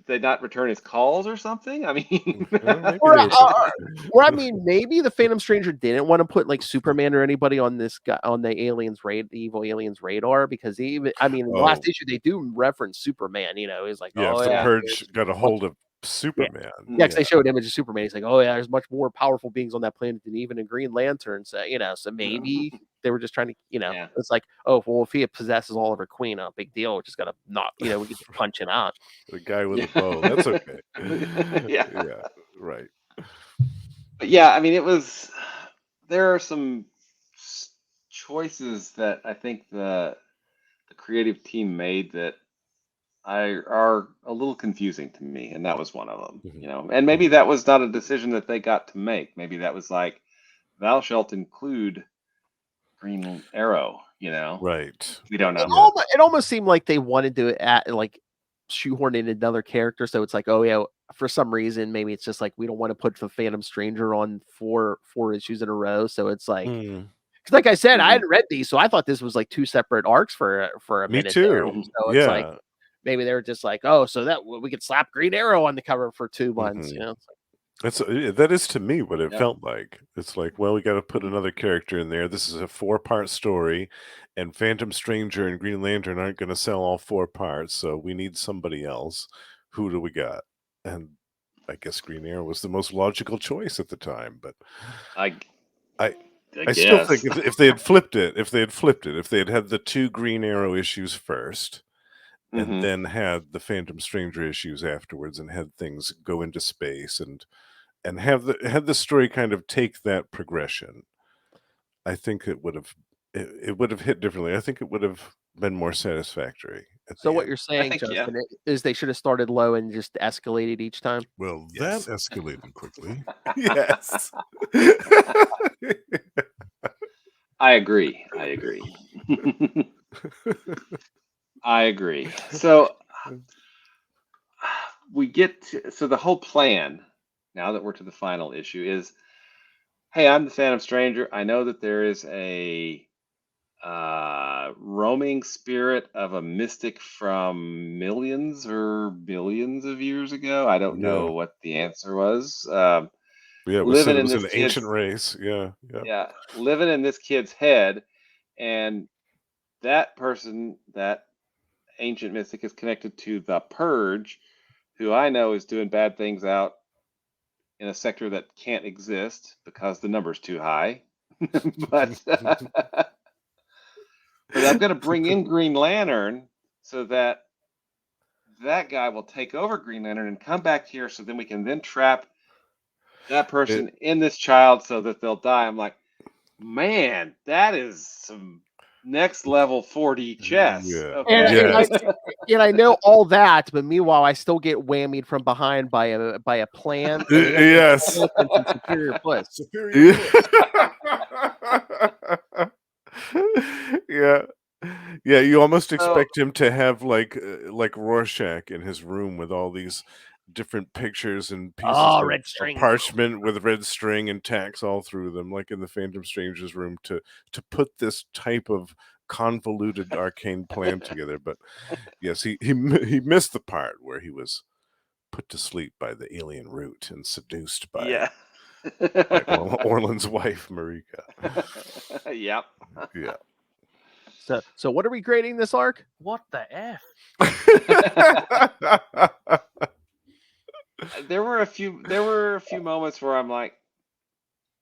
they not return his calls or something? I mean, Well, maybe Or, they were- or I mean, maybe the Phantom Stranger didn't want to put like Superman or anybody on this guy on the evil aliens radar, because in the last issue they do reference Superman. He's like, yeah, oh if the yeah, Purge got a hold of Superman. yeah, because they showed image of Superman. He's like, oh yeah, there's much more powerful beings on that planet than even a Green Lantern. So so maybe they were just trying to, Yeah. it's like, oh well, if he possesses Oliver Queen, no big deal. We just gotta not, we get to punch him out. The guy with a bow. That's okay. Yeah. Yeah. Right. But yeah, I mean, there are some choices that I think the creative team made that are a little confusing to me, and that was one of them. Mhm. And maybe that was not a decision that they got to make. Maybe that was like, thou shalt include Green Arrow. Right. We don't know. It almost seemed like they wanted to shoehorn in another character. So it's like, oh yeah, for some reason, maybe it's just like we don't want to put the Phantom Stranger on four issues in a row. So it's like, Mm. because like I said, I hadn't read these, so I thought this was like two separate arcs for a Me minute there. too. So it's like Yeah. maybe they were just like, oh, so that we could slap Green Arrow on the cover for 2 months. Mhm. It's like, That is to me what it Yeah. felt like. It's like, well, we got to put another character in there. This is a 4-part story, and Phantom Stranger and Green Lantern aren't going to sell all 4 parts, so we need somebody else. Who do we got? And I guess Green Arrow was the most logical choice at the time. But I I still guess. think if they had flipped it, if they had had the 2 Green Arrow issues first, and Mhm. then had the Phantom Stranger issues afterwards, and had things go into space, and have the story kind of take that progression, I think it would have hit differently. I think it would have been more satisfactory at so the what end. you're saying, think, yeah. Justin, is they should have started low and just escalated each time. Well, Yes. that escalated quickly. Yes. I agree. I agree. So so the whole plan, now that we're to the final issue, is, hey, I'm the Phantom Stranger. I know that there is a roaming spirit of a mystic from millions or billions of years ago. I don't know what the answer was. Yeah, it was, Living it in was this an kid's ancient race. Yeah, yeah. living in this kid's head, and that person, that ancient mystic, is connected to the Purge, who I know is doing bad things out in a sector that can't exist because the number's too high. but but I'm going to bring in Green Lantern so that that guy will take over Green Lantern and come back here, so then we can then trap that person in this child so that they'll die. I'm like, man, that is some next level 4D chess. Yeah. Okay. And I know all that, but meanwhile, I still get whammied from behind by a plan. Yes. And some superior puss. Superior. Yeah. Yeah, you almost expect him to have like Rorschach in his room with all these different pictures and pieces of red string. parchment with red string and tacks all through them, like in the Phantom Stranger's room, to put this type of convoluted arcane plan together. But yes, he missed the part where he was put to sleep by the alien root and seduced by Orland's wife, Marika. Yep. Yeah. So what are we grading this arc? What the F? There were a few moments where I'm like,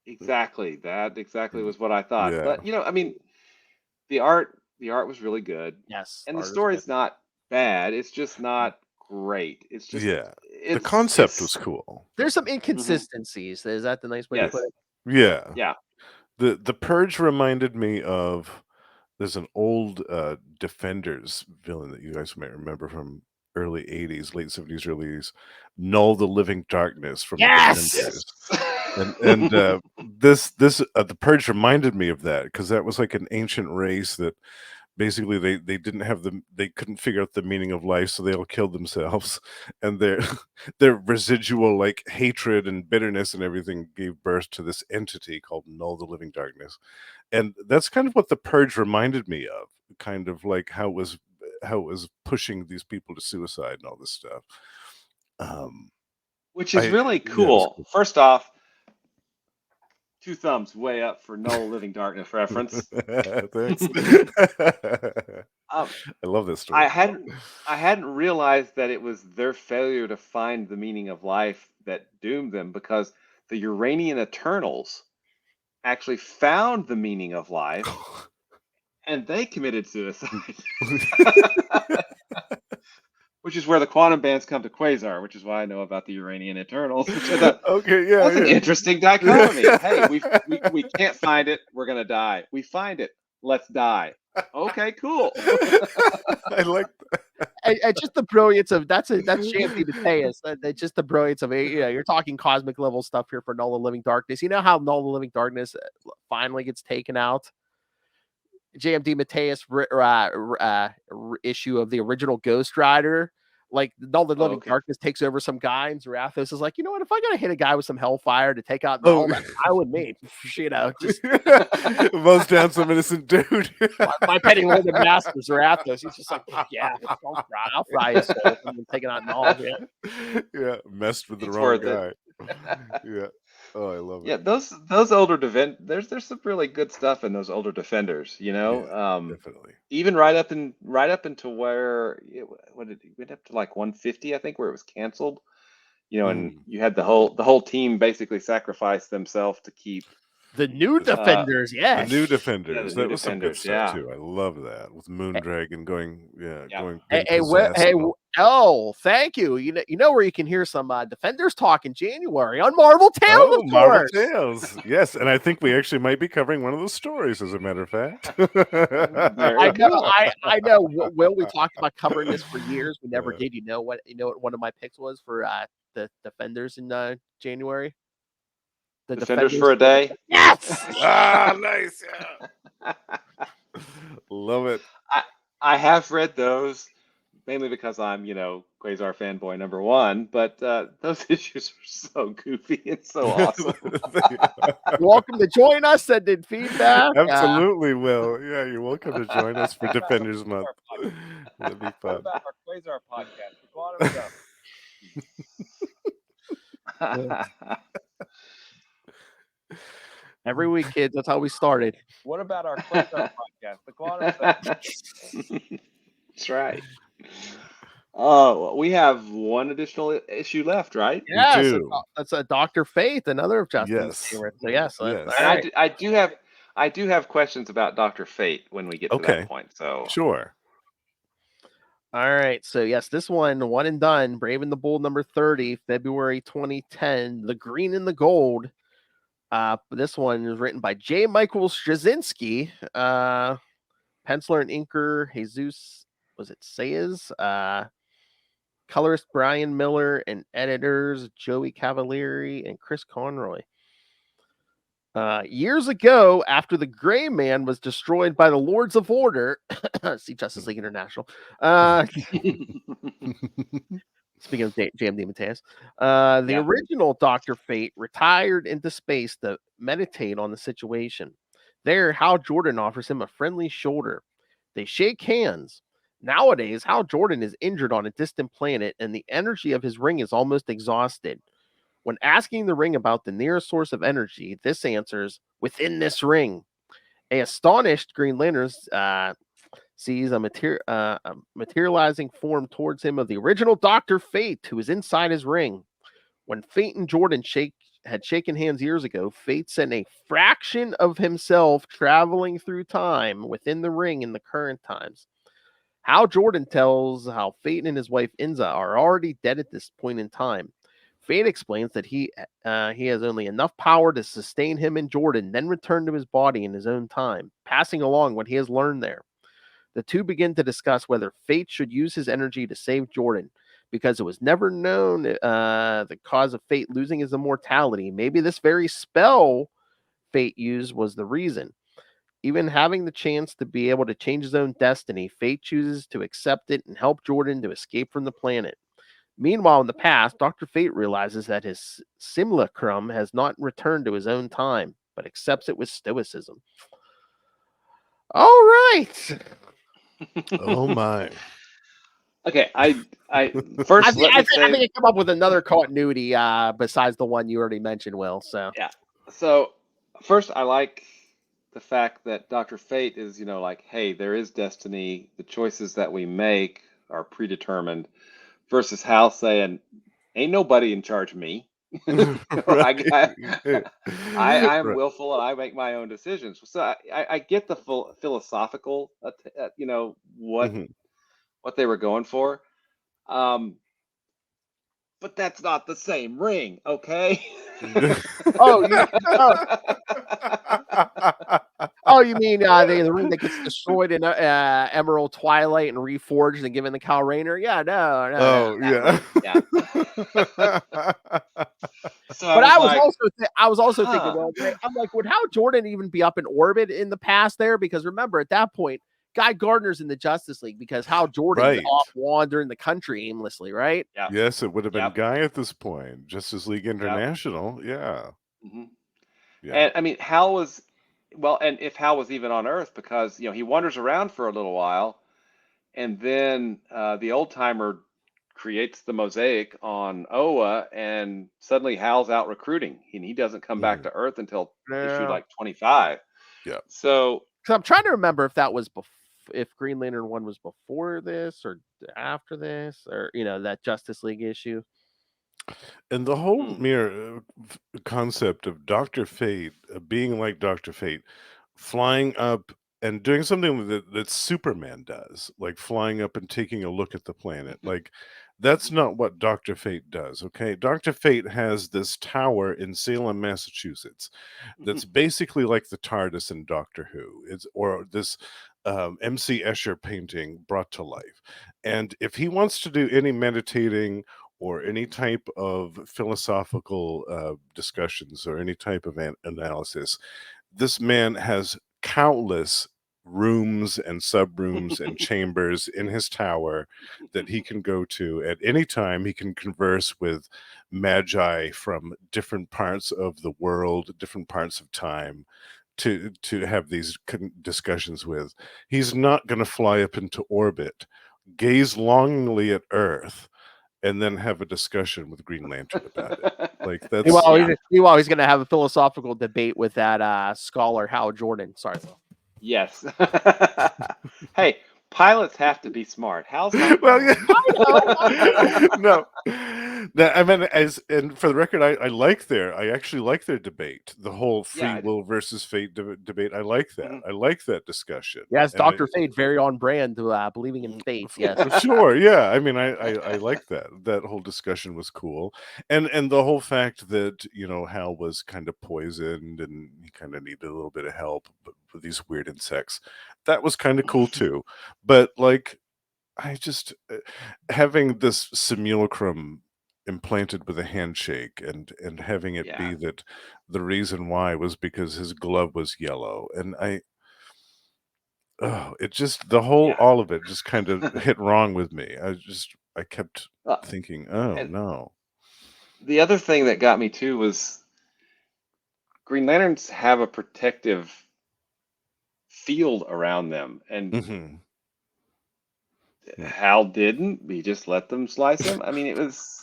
exactly was what I thought. Yeah. But I mean, the art was really good. Yes. And the story's not bad. It's just not great. It's just the concept was cool. There's some inconsistencies. Is that the nice way to put it? Yeah. Yeah. The Purge reminded me of, there's an old Defenders villain that you guys might remember from early 80s, late 70s, early 80s, Null the Living Darkness from the Defenders. And the Purge reminded me of that, because that was like an ancient race that basically they didn't have they couldn't figure out the meaning of life, so they all killed themselves, and their residual like hatred and bitterness and everything gave birth to this entity called Null the Living Darkness. And that's kind of what the Purge reminded me of, kind of like how it was pushing these people to suicide and all this stuff. Which is really cool. Cool. First off, 2 thumbs way up for Null Living Darkness reference. Thanks. I love this story. I hadn't realized that it was their failure to find the meaning of life that doomed them, because the Uranian Eternals actually found the meaning of life and they committed suicide. Which is where the quantum bands come to Quasar, which is why I know about the Uranian Eternals. Which I thought, that's an interesting dichotomy. Hey, we can't find it, we're gonna die. We find it, let's die. Okay, cool. I like that. And just the brilliance of that's Shanty Mateus. That's just the brilliance of it. You're talking cosmic level stuff here for Null the Living Darkness. You know how Null the Living Darkness finally gets taken out? JMD Mateus issue of the original Ghost Rider, like Null the Living Darkness takes over some guy, and Zarathos is like, you know what? If I gotta hit a guy with some hellfire to take out Null, that's fine with me. Just mows down some innocent dude. my petty lord of master Zarathos. He's just like, yeah, I'll fry his soul and taking out Null. Yeah, messed with the wrong guy. Yeah. Oh, I love it. Yeah, those older there's some really good stuff in those older Defenders, definitely. Even right up into where it went up to like 150, I think, where it was canceled. And you had the whole team basically sacrifice themselves to keep the new Defenders. The new Defenders. Yeah, that was some good stuff too. I love that, with Moondragon going. Thank you. You know where you can hear some Defenders talk in January on Marvel Tales. Oh, Marvel Tales, yes, and I think we actually might be covering one of those stories, as a matter of fact. I know. Will, we talked about covering this for years. We never did. You know what one of my picks was for the Defenders in January. The Defenders for a day. Yes. Nice. Yeah. Love it. I have read those. mainly because I'm, Quasar fanboy number one. But those issues are so goofy and so awesome. Welcome to join us. Send in feedback. Absolutely, Will. Yeah, you're welcome to join us for Defenders Month. That'd be What fun. about our Quasar podcast, the Quantum Zone? Every week, kids. That's how we started. What about our Quasar podcast, the Quantum Zone? That's right. Oh, we have one additional issue left, right? Yeah, so do. that's a Dr. Faith, another of Justin's Yes. favorites. So yes, Yes. all And right. I do have questions about Dr. Fate when we get to Okay. that point. So Sure. All right. So yes, this one and done. Brave and the Bold number 30, February 2010. The Green and the Gold. This one is written by J. Michael Straczynski. Penciler and inker Jesus, was it Sayers? Colorist Brian Miller and editors Joey Cavalieri and Chris Conroy. Years ago, after the Gray Man was destroyed by the Lords of Order, see Justice League International. Speaking of JMD Mateus, the original Dr. Fate retired into space to meditate on the situation. There, Hal Jordan offers him a friendly shoulder. They shake hands. Nowadays, Hal Jordan is injured on a distant planet, and the energy of his ring is almost exhausted. When asking the ring about the nearest source of energy, this answers, within this ring. A astonished Green Lantern sees a materializing form towards him of the original Dr. Fate, who is inside his ring. When Fate and Jordan had shaken hands years ago, Fate sent a fraction of himself traveling through time within the ring in the current times. Hal Jordan tells how Fate and his wife Inza are already dead at this point in time. Fate explains that he has only enough power to sustain him and Jordan, then return to his body in his own time, passing along what he has learned there. The two begin to discuss whether Fate should use his energy to save Jordan, because it was never known the cause of Fate losing his immortality. Maybe this very spell Fate used was the reason. Even having the chance to be able to change his own destiny, Fate chooses to accept it and help Jordan to escape from the planet. Meanwhile, in the past, Dr. Fate realizes that his simulacrum has not returned to his own time, but accepts it with stoicism. All right. Oh my. Okay, I first I think say I come up with another continuity besides the one you already mentioned, Will. So yeah. So first, I like the fact that Dr. Fate is, like, hey, there is destiny. The choices that we make are predetermined. Versus Hal saying, "Ain't nobody in charge of me. Right. I'm Right. willful and I make my own decisions." So I get the full philosophical, Mhm. what they were going for. But that's not the same ring, okay? oh, you mean the ring that gets destroyed in Emerald Twilight and reforged and given to Kyle Rayner? Yeah, no. Oh yeah. Yeah. So But I was like, also thinking, well, I'm like, would Hal Jordan even be up in orbit in the past there? Because remember, at that point, Guy Gardner's in the Justice League because Hal Jordan's Right. off wandering the country aimlessly, right? yeah. Yes, it would have been Yep. Guy at this point. Justice League International. Yeah. Mhm. Yeah. And I mean, Hal was, well, and if Hal was even on Earth, because he wanders around for a little while, and then the old timer creates the mosaic on Oa, and suddenly Hal's out recruiting, and he doesn't come back Mhm. to Earth until issue Yeah. like 25. Yeah. So Because I'm trying to remember if that was if Green Lantern 1 was before this or after this, or that Justice League issue. And the whole mere concept of Dr. Fate being like Dr. Fate, flying up and doing something that Superman does, like flying up and taking a look at the planet. Like, that's not what Dr. Fate does, okay? Dr. Fate has this tower in Salem, Massachusetts, that's basically like the TARDIS in Doctor Who. Or this MC Escher painting brought to life. And if he wants to do any meditating or any type of philosophical discussions or any type of analysis, this man has countless rooms and subrooms and chambers in his tower that he can go to at any time. He can converse with magi from different parts of the world, different parts of time, to have these discussions with. He's not going to fly up into orbit, gaze longingly at Earth, and then have a discussion with Green Lantern about it. Like, that's Meanwhile, he's going to have a philosophical debate with that scholar Hal Jordan. Sorry. Yes. Hey, pilots have to be smart. Hal's not. Well, yeah. No, I mean, and for the record, I actually like their debate, the whole free will versus fate debate. I like that. Mhm. I like that discussion. Yes, Dr. Fate, very on brand to believing in fate. Yes. Sure, yeah. I mean, I like that. That whole discussion was cool, and the whole fact that Hal was kind of poisoned and he kind of needed a little bit of help with these weird insects. That was kind of cool too. But like, I just having this simulacrum implanted with a handshake and having it be that the reason why was because his glove was yellow, and it just all of it just kind of hit wrong with me. I kept thinking, oh no. The other thing that got me too was Green Lanterns have a protective field around them, and Hal didn't. He just let them slice him. I mean, it was.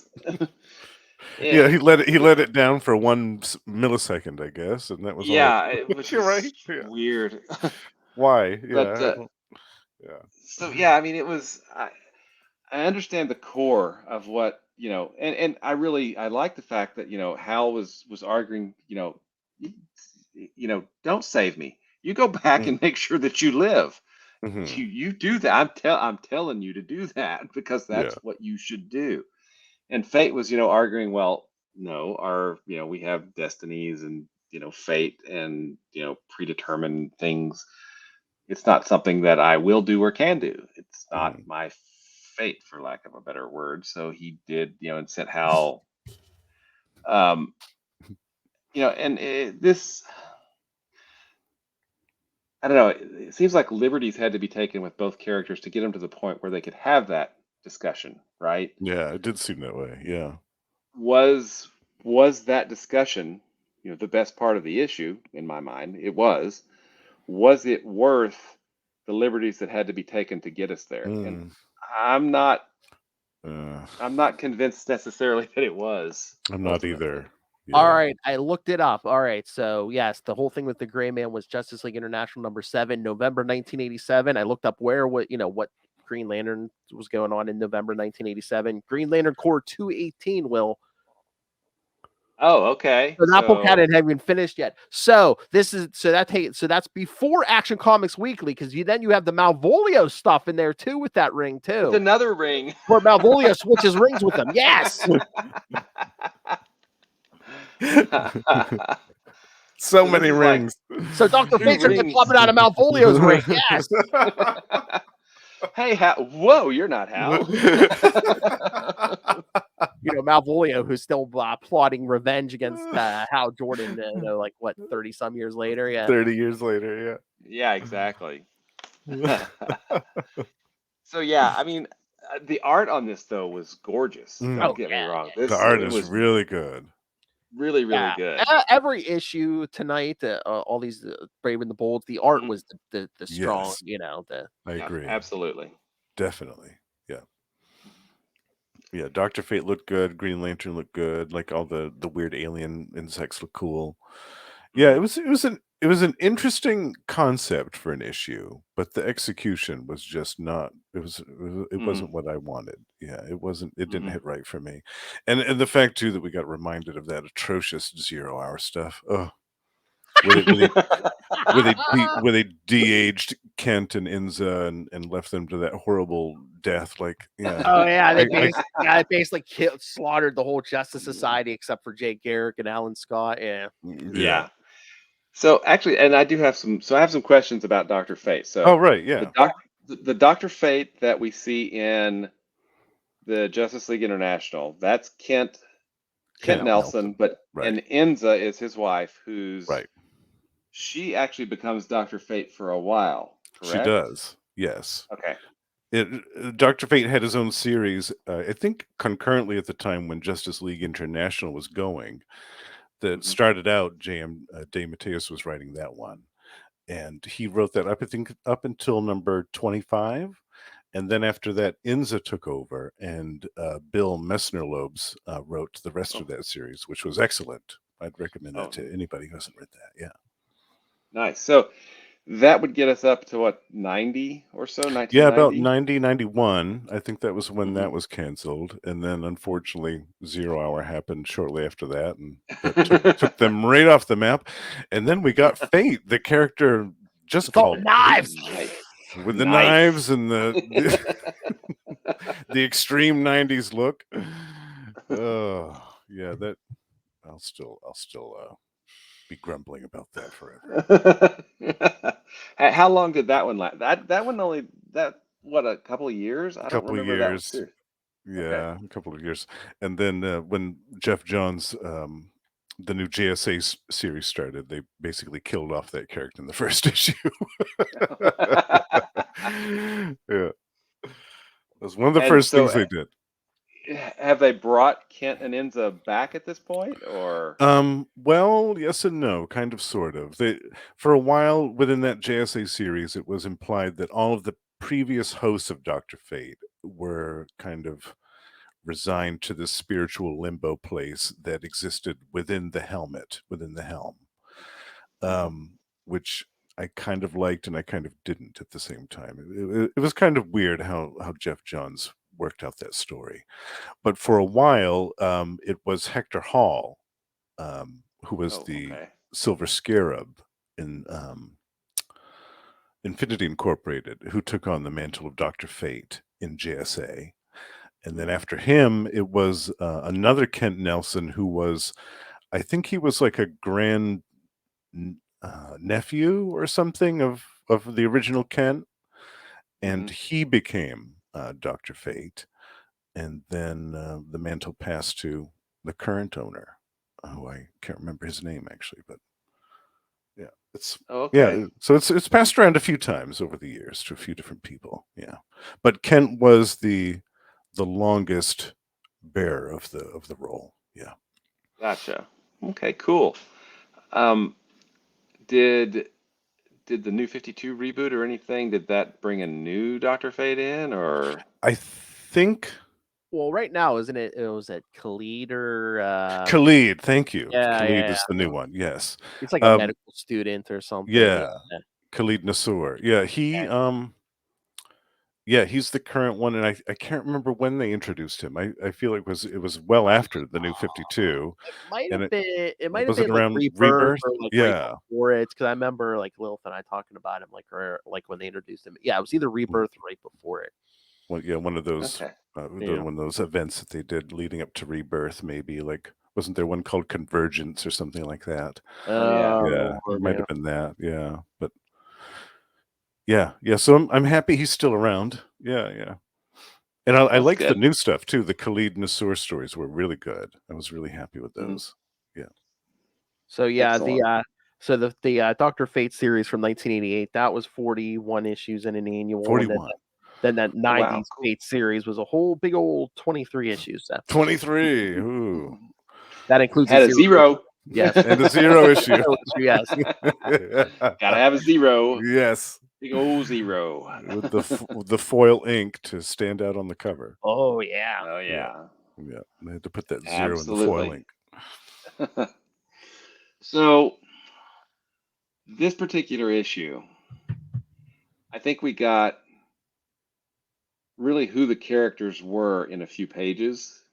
Yeah, he let it down for 1 millisecond, I guess, and that was all. It was You're right. Weird. Why? But, So yeah, I mean, it was. I understand the core of what and I like the fact that Hal was arguing. Don't save me. You go back and make sure that you live. You do that. I'm telling you to do that because that's what you should do. And Fate was arguing, well, no, we have destinies and fate and predetermined things. It's not something that I will do or can do. It's not my fate, for lack of a better word. So he did, and sent Hal. And this. I don't know. It seems like liberties had to be taken with both characters to get them to the point where they could have that discussion, right? Yeah, it did seem that way. Yeah. Was that discussion, the best part of the issue in my mind? It was. Was it worth the liberties that had to be taken to get us there? And I'm not convinced necessarily that it was. I'm not either. Yeah. All right, I looked it up. All right, so yes, the whole thing with the Gray Man was Justice League International #7, November 1987. I looked up what Green Lantern was going on in November 1987. Green Lantern Corps 218. Will. Oh, okay. So that book hadn't been finished yet. So that's before Action Comics Weekly, because then you have the Malvolio stuff in there too with that ring too. With another ring. Where Malvolio switches rings with them. Yes. So many rings. So Dr. Fate's going to be popping out of Malvolio's ring. Yes. Hey, Hal. Whoa, you're not Hal. Malvolio, who's still plotting revenge against Hal Jordan, 30 some years later. Yeah. 30 years later. Yeah. Yeah, exactly. So, yeah, I mean, the art on this, though, was gorgeous. Don't get me wrong. The art is really good. Really, really good. Every issue tonight, all these Brave and the Bold, the art was the strong, I agree. Absolutely. Definitely. Yeah. Yeah, Dr. Fate looked good, Green Lantern looked good, like all the weird alien insects look cool. Yeah, it was an interesting concept for an issue, but the execution was just not. It wasn't what I wanted. Yeah, it wasn't. It didn't hit right for me, and the fact too that we got reminded of that atrocious 0 Hour stuff. Oh, where they de-aged Kent and Inza and left them to that horrible death. Like, yeah. Oh yeah, they basically slaughtered the whole Justice Society except for Jake Garrick and Alan Scott. Yeah. So actually, and I do have some. So I have some questions about Dr. Fate. So the Dr. Fate that we see in the Justice League International, that's Kent Nelson, and Inza is his wife, who's she actually becomes Dr. Fate for a while. correct? She does. Yes. Okay. Dr. Fate had his own series, I think concurrently at the time when Justice League International was going, that started out, J.M. DeMatteis was writing that one. And he wrote that up, I think, up until number 25. And then after that, Inza took over, and Bill Messner-Loebs wrote the rest of that series, which was excellent. I'd recommend that to anybody who hasn't read that. Yeah. Nice. So that would get us up to what, 90 or so, 1990? Yeah, about 90, 91. I think that was when that was canceled. And then unfortunately, Zero Hour happened shortly after that, and that took them right off the map. And then we got Fate, the character just called knives. With the knives and the the extreme 90s look. Oh, yeah, that I'll still be grumbling about that forever. How long did that one last? That one only what, a couple of years? I don't Couple of remember that one years. too. Yeah, a couple of years. And then when Jeff Johns the new JSA series started, they basically killed off that character in the first issue. Yeah. That was one of the first things they did. Have they brought Kent and Enza back at this point, or? Well, yes and no, kind of, sort of. For a while within that JSA series, it was implied that all of the previous hosts of Dr. Fate were kind of resigned to this spiritual limbo place that existed within the helmet, within the helm, which I kind of liked and I kind of didn't at the same time. It was kind of weird how Jeff Johns worked out that story. But for a while, it was Hector Hall, who was the Silver Scarab in Infinity Incorporated, who took on the mantle of Dr. Fate in JSA. And then after him, it was another Kent Nelson who was, I think he was like a grand nephew or something of the original Kent. And he became Dr. Fate. And then the mantle passed to the current owner, who I can't remember his name actually, but yeah, so it's passed around a few times over the years to a few different people. Yeah, but Kent was the longest bearer of the role. Yeah. Gotcha. Okay, cool. Did the New 52 reboot or anything, did that bring a new Dr. Fate in, or? I think. Well, right now, isn't it? Was it Khalid or Khalid? Thank you. Yeah, Khalid is the new one. Yes, he's like a medical student or something. Yeah, Khalid Nassour. Yeah, he's the current one, and I can't remember when they introduced him. I feel it was well after the New 52. It might have was it been around like Rebirth or like yeah. right before it, because I remember like Lilith and I talking about him like when they introduced him. Yeah, it was either Rebirth or right before it. Well, yeah, one of those one of those events that they did leading up to Rebirth, maybe. Like, wasn't there one called Convergence or something like that? Yeah, it might have been that. Yeah, but yeah. So I'm happy he's still around. Yeah. And I liked the new stuff too. The Khalid Nassour stories were really good. I was really happy with those. Yeah. So yeah, the Dr. Fate series from 1988, that was 41 issues in an annual. 41. Then that 90s Fate series was a whole big old 23 issues. So. 23. Ooh. That includes a zero. Yes. And a zero issue. Yes. Gotta have a zero. Yes. Big old zero. With the foil ink to stand out on the cover. Oh yeah. Oh yeah. Yeah. They had to put that zero in the foil ink. So this particular issue, I think we got really who the characters were in a few pages.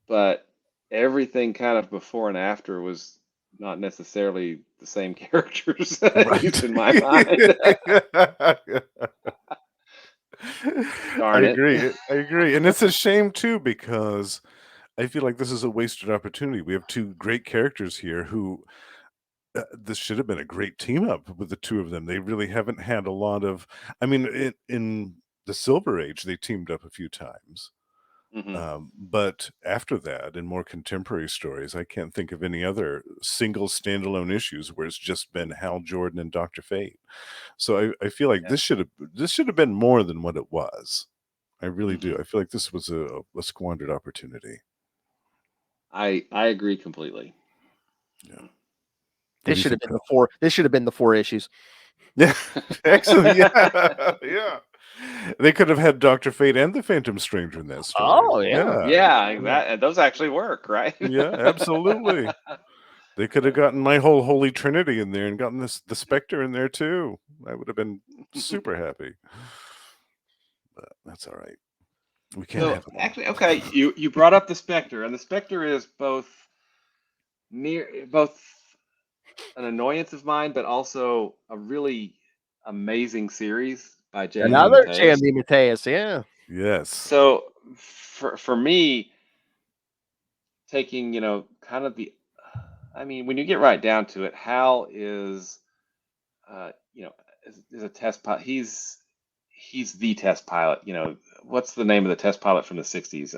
But everything kind of before and after was not necessarily the same characters, at least in my mind. I agree. And it's a shame too, because I feel like this is a wasted opportunity. We have two great characters here who this should have been a great team up with the two of them. They really haven't had a lot of, I mean, in the Silver Age, they teamed up a few times. But after that, in more contemporary stories, I can't think of any other single standalone issues where it's just been Hal Jordan and Dr. Fate. So I feel like this should have been more than what it was. I really do. I feel like this was a squandered opportunity. I agree completely. Yeah. This should have been the four. This should have been the 4 issues. Yeah, excellent. Yeah, yeah. They could have had Dr. Fate and the Phantom Stranger in that story. Oh yeah, Yeah, those actually work, right? Yeah, absolutely. They could have gotten my whole Holy Trinity in there and gotten the Spectre in there too. I would have been super happy. But that's all right. We can't So have it all. actually, okay, you brought up the Spectre, and the Spectre is both an annoyance of mine, but also a really amazing series by J.M. another DeMatteis. J.M. DeMatteis. Yeah. Yes. So for me, taking kind of I mean, when you get right down to it, Hal is is a test pilot. He's the test pilot. What's the name of the test pilot from the 60s?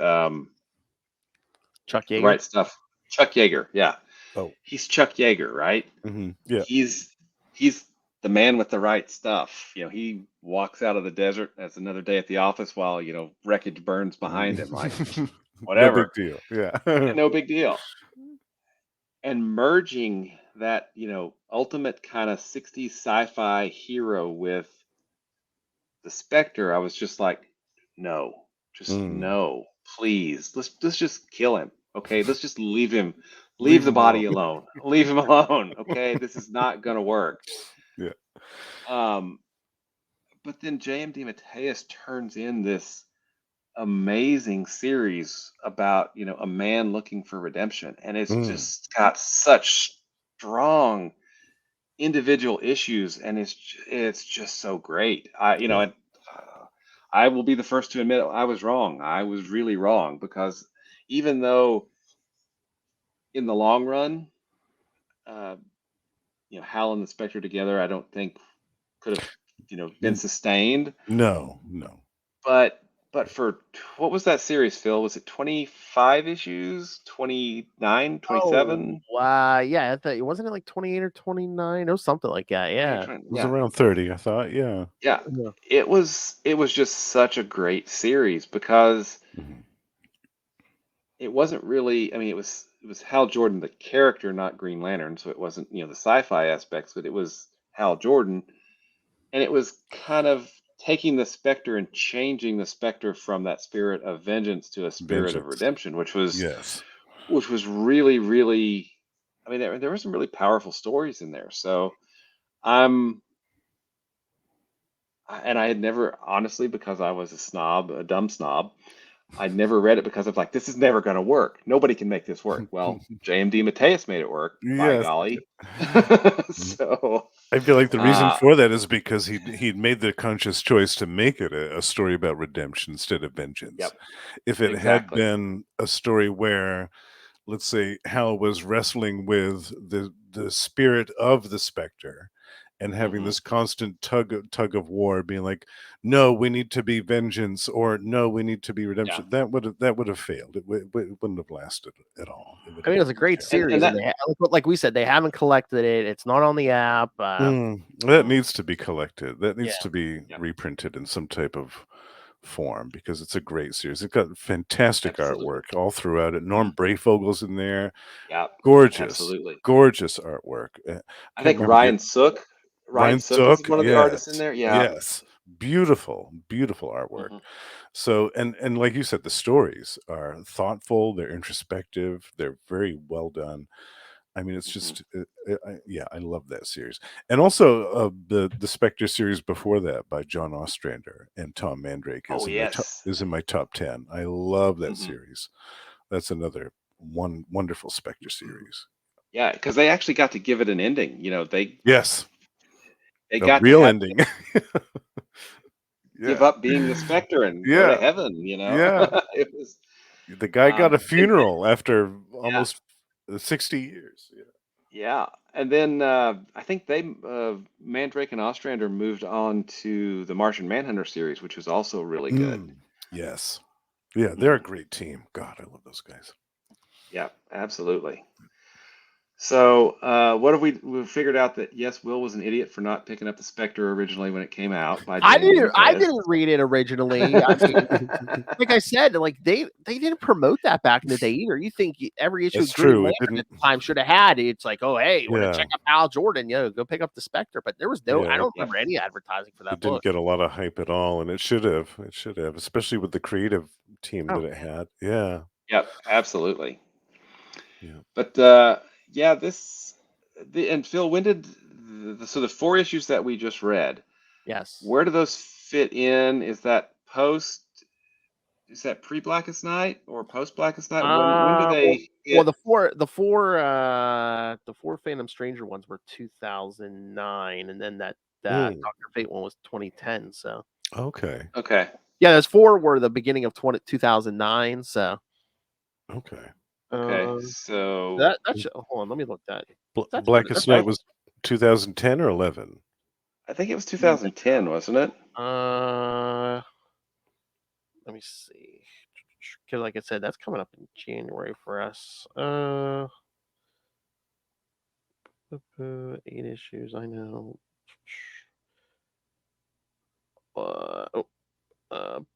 Chuck The Yeager. Right Stuff. Chuck Yeager. Yeah. Oh. He's Chuck Yeager, right? Yeah. He's the man with the right stuff. He walks out of the desert. That's another day at the office while wreckage burns behind him. Like whatever. No big deal. Yeah. No big deal. And merging that ultimate kind of 60s sci-fi hero with the Spectre, I was just like, no, no, please, let's just kill him. Okay, let's just leave him. Leave the body alone. Leave him alone. Okay, this is not gonna work. Yeah. But then J.M. DeMatteis turns in this amazing series about a man looking for redemption, and it's just got such strong individual issues, and it's just so great. I will be the first to admit I was wrong. I was really wrong, because even though in the long run, Hal and the Spectre together, I don't think could have been sustained. No. But for what was that series, Phil? Was it 25 issues? 29, 27? Wow. Yeah, I thought wasn't it like 28 or 29 or something like that. Yeah. It was around 30, I thought. Yeah. Yeah. It was just such a great series, because it wasn't really, I mean, it was Hal Jordan, the character, not Green Lantern, so it wasn't, the sci-fi aspects, but it was Hal Jordan, and it was kind of taking the Spectre and changing the Spectre from that spirit of vengeance to a spirit of redemption, which was really, really, I mean, there were some really powerful stories in there. So and I had never, honestly, because I was a dumb snob, I'd never read it because of like, this is never going to work. Nobody can make this work. Well, J.M. DeMatteis made it work, by golly. So I feel like the reason for that is because he'd made the conscious choice to make it a story about redemption instead of vengeance. Yep. If it had been a story where, let's say, Hal was wrestling with the spirit of the Spectre and having this constant tug of war, being like, no, we need to be vengeance, or no, we need to be redemption. That would have failed. It wouldn't have lasted at all. I mean, it was a great series. And like we said, they haven't collected it. It's not on the app. That needs to be collected. That needs to be reprinted in some type of form, because it's a great series. It's got fantastic artwork all throughout it. Norm Brayfogel's in there. Yeah, gorgeous artwork. I think Ryan Sook. Ryan Sook is one of the artists in there. Yeah. Yes. Beautiful artwork. So, and like you said, the stories are thoughtful, they're introspective, they're very well done. I mean, it's just, I love that series. And also the Spectre series before that by John Ostrander and Tom Mandrake is in my top 10. I love that series. That's another wonderful Spectre series. Yeah, because they actually got to give it an ending. They got real ending. Give up being the Spectre and go to heaven. It was, the guy got a funeral after almost 60 years. Yeah, and then I think Mandrake and Ostrander moved on to the Martian Manhunter series, which was also really good. Yes. Yeah, they're a great team. God, I love those guys. Yeah, absolutely. So, what have we figured out that yes, Will was an idiot for not picking up the Spectre originally when it came out by I Jamie didn't. I Lopez. didn't read it originally. I mean, like I said, like they didn't promote that back in the day either. You think every issue That's of Green true. It Lantern didn't. at the time should have had it. It's like, oh hey, you want Yeah. to check out Hal Jordan? Go pick up the Spectre. But there was no. Yeah, I don't Yeah. remember any advertising for that It didn't book. get a lot of hype at all, and it should have. It should have, especially with the creative team Oh, that it had. Yeah. Yep, absolutely. Yeah. But yeah, and Phil, when did so the 4 issues that we just read? Yes. Where do those fit in? Is that post? Is that pre Blackest Night or post Blackest Night? When do Well, they well, hit? the four Phantom Stranger ones were 2009, and then that Mm, Doctor Fate one was 2010. So okay. Okay, yeah, those four were the beginning of 2009. So Okay. okay. uh, So that should, hold on, let me look that. That's Blackest Night was 2010 or 11. I think it was 2010, wasn't it? Let me see. Because like I said, that's coming up in January for us. 8 issues, I know.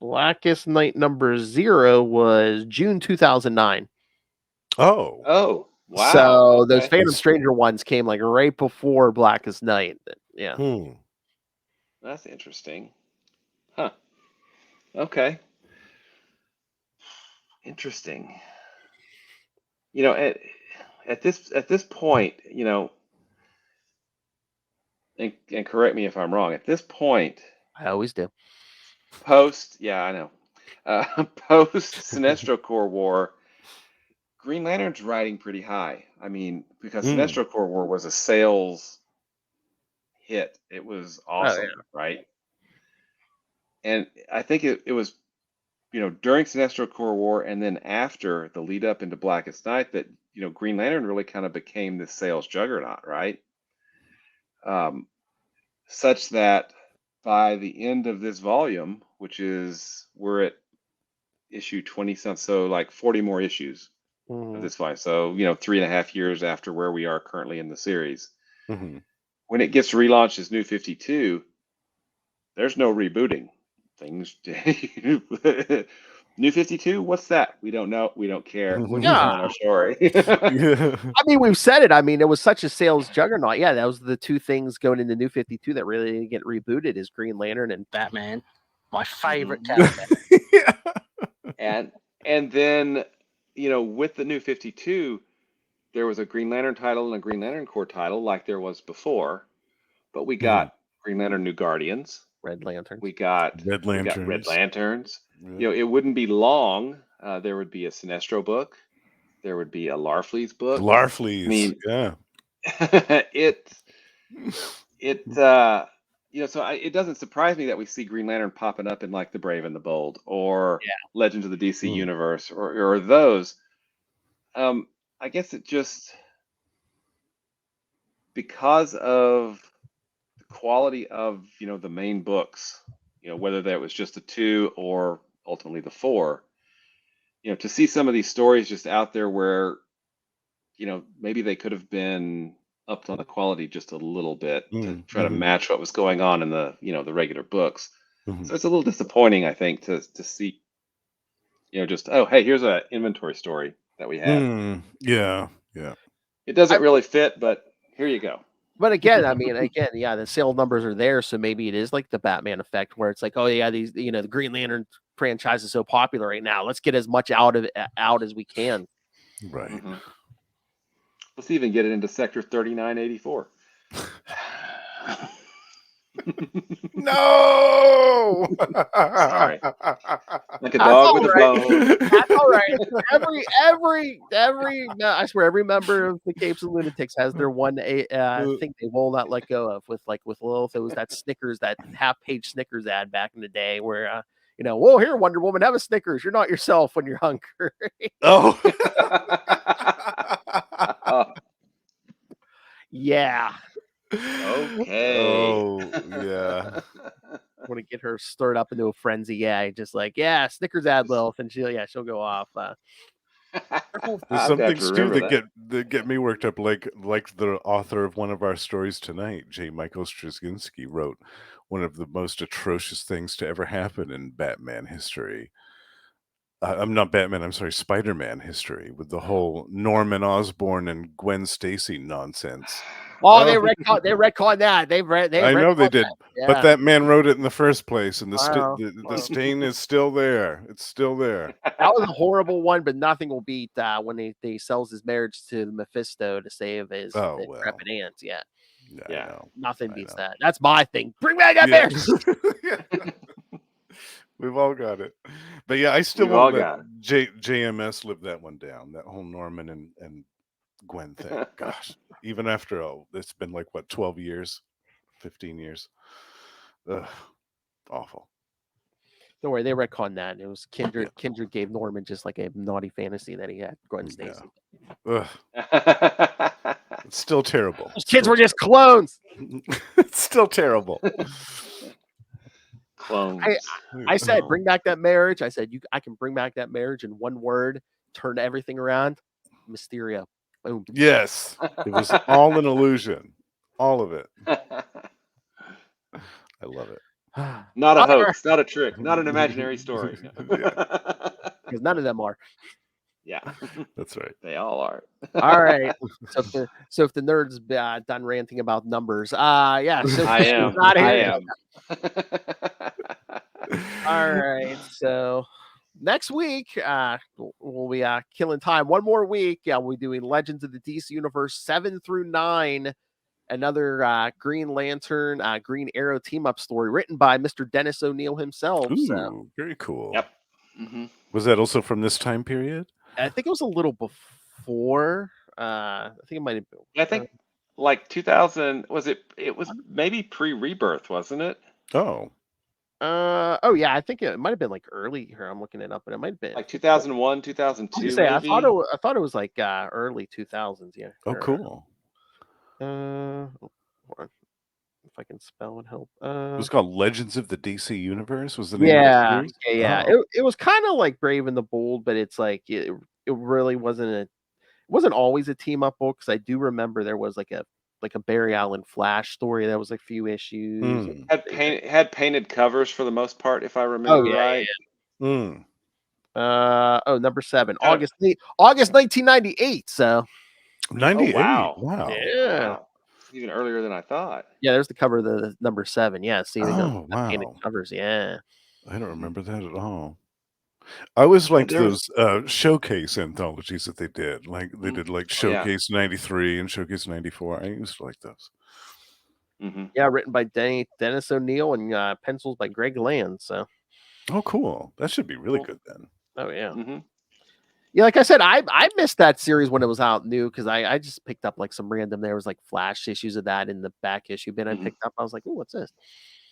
Blackest Night number 0 was June 2009. Oh. Oh, wow. So those Okay. Phantom Stranger ones came like right before Blackest Night. Yeah. That's interesting. Huh. Okay. Interesting. At this point, and correct me if I'm wrong. At this point, I always do. yeah, I know. Post Sinestro Corps War, Green Lantern's riding pretty high. I mean, because Sinestro Corps War was a sales hit. It was awesome, right? And I think it was, during Sinestro Corps War and then after the lead up into Blackest Night that, Green Lantern really kind of became this sales juggernaut, right? Such that by the end of this volume, we're at issue 20 something, so like 40 more issues of this volume. So, 3.5 years after where we are currently in the series. When it gets relaunched as New 52, there's no rebooting things. New 52, what's that? We don't know. We don't care. We're just telling our story. I mean, we've said it. I mean, it was such a sales juggernaut. Yeah, that was the two things going into New 52 that really didn't get rebooted is Green Lantern and Batman, my favorite character. And then, with the New 52, there was a Green Lantern title and a Green Lantern Corps title like there was before, but we got Green Lantern New Guardians. Red Lanterns. We got Red Lanterns. It wouldn't be long. There would be a Sinestro book. There would be a Larfleeze book. Larfleeze. I mean, yeah. So it doesn't surprise me that we see Green Lantern popping up in like The Brave and the Bold or Legends of the DC Universe or those. I guess it just because of the quality of the main books, whether that was just the 2 or ultimately the 4, to see some of these stories just out there where maybe they could have been upped on the quality just a little bit to try to match what was going on in the the regular books. So it's a little disappointing, I think, to see just, oh hey, here's an inventory story that we had. Yeah. It doesn't really fit, but here you go. But again, I mean, yeah, the sales numbers are there, so maybe it is like the Batman effect, where it's like, oh yeah, these the Green Lantern franchise is so popular right now. Let's get as much out as we can. Right. Let's even get it into Sector 3984. No. Sorry. Like a dog with a bone. That's all right. Every I swear every member of the Capes and Lunatics has their one thing they will not let go of with little that Snickers, that half-page Snickers ad back in the day where well, here, Wonder Woman, have a Snickers. You're not yourself when you're hungry. Oh. Yeah. Okay. Oh, yeah. want to get her stirred up into a frenzy. Yeah, just like Snickers ad Lilith, and she'll go off. There's I've some got to things too remember that get me worked up, like the author of one of our stories tonight, J. Michael Straczynski, wrote one of the most atrocious things to ever happen in Batman history. I'm not Batman. I'm sorry, Spider-Man history, with the whole Norman Osborn and Gwen Stacy nonsense. Oh, they retcon that. They I know they retconned did, that. but Yeah. that man wrote it in the first place, and Wow. the stain is still there. It's still there. that. That was a horrible one, but nothing will beat when they sells his marriage to Mephisto to save his Oh, well. decrepit aunt. Yeah, I Yeah. know. nothing I beats know. that. That's my thing. Bring back that Yeah. marriage. We've all got it. But yeah, I still We've all won't let got it. JMS live that one down. That whole Norman and Gwen thing. Gosh, even after it's been like what, 12 years, 15 years. Ugh, awful. Don't worry, they retconned that. It was Kindred. Yeah. Kindred gave Norman just like a naughty fantasy that he had. Gwen Yeah. Stacy. Ugh, it's still terrible. Those kids Still were just clones. it's still terrible. Clones. I said, bring back that marriage. I said, I can bring back that marriage in one word, turn everything around. Mysterio. Boom. Yes, it was all an illusion. All of it. I love it. Not a All right, hoax, not a trick, not an imaginary story. because none of them are. Yeah, That's right. they all are. All right. So if the nerds done ranting about numbers, yeah. So I am. not I here. am. All right. So next week, we'll be killing time. One more week. Yeah, we'll be doing Legends of the DC Universe 7 through 9. Another Green Lantern, Green Arrow team up story written by Mr. Dennis O'Neil himself. Ooh, So very cool. Yep. Mm-hmm. Was that also from this time period? I think it was a little before. I think it might have been. I think like 2000 was it? It was maybe pre-Rebirth, wasn't it? Oh. Oh yeah, I think it might have been like early here. I'm looking it up, but it might have been Like 2001, 2002, say, maybe. I thought it was like early 2000s. Yeah. Oh, cool. Hold on. If I can spell and help. It was called Legends of the DC Universe. Was the name Yeah, of the series? yeah. Oh. It was kind of like Brave and the Bold, but it's like it really wasn't always a team up book, because I do remember there was like a Barry Allen Flash story that was a few issues. Mm. Had painted covers for the most part, if I remember right. Mm. Number 7, August 1998. So 98. Oh, wow. Wow. yeah. Wow. Even earlier than I thought. Yeah, there's the cover of the number 7. Yeah, see they Oh, got painted wow. covers. Yeah. I don't remember that at all. I always liked there's- those showcase anthologies that they did. Like they did like Oh, yeah. Showcase 93 and Showcase 94. I used to like those. Mm-hmm. Yeah, written by Dennis O'Neil and pencils by Greg Land. So Oh, cool. That should be really Cool. good then. oh yeah. Mm-hmm. Yeah, like I said, I missed that series when it was out new, because I just picked up like some random. There was like Flash issues of that in the back issue bin I Mhm. picked up. I was like, oh, what's this?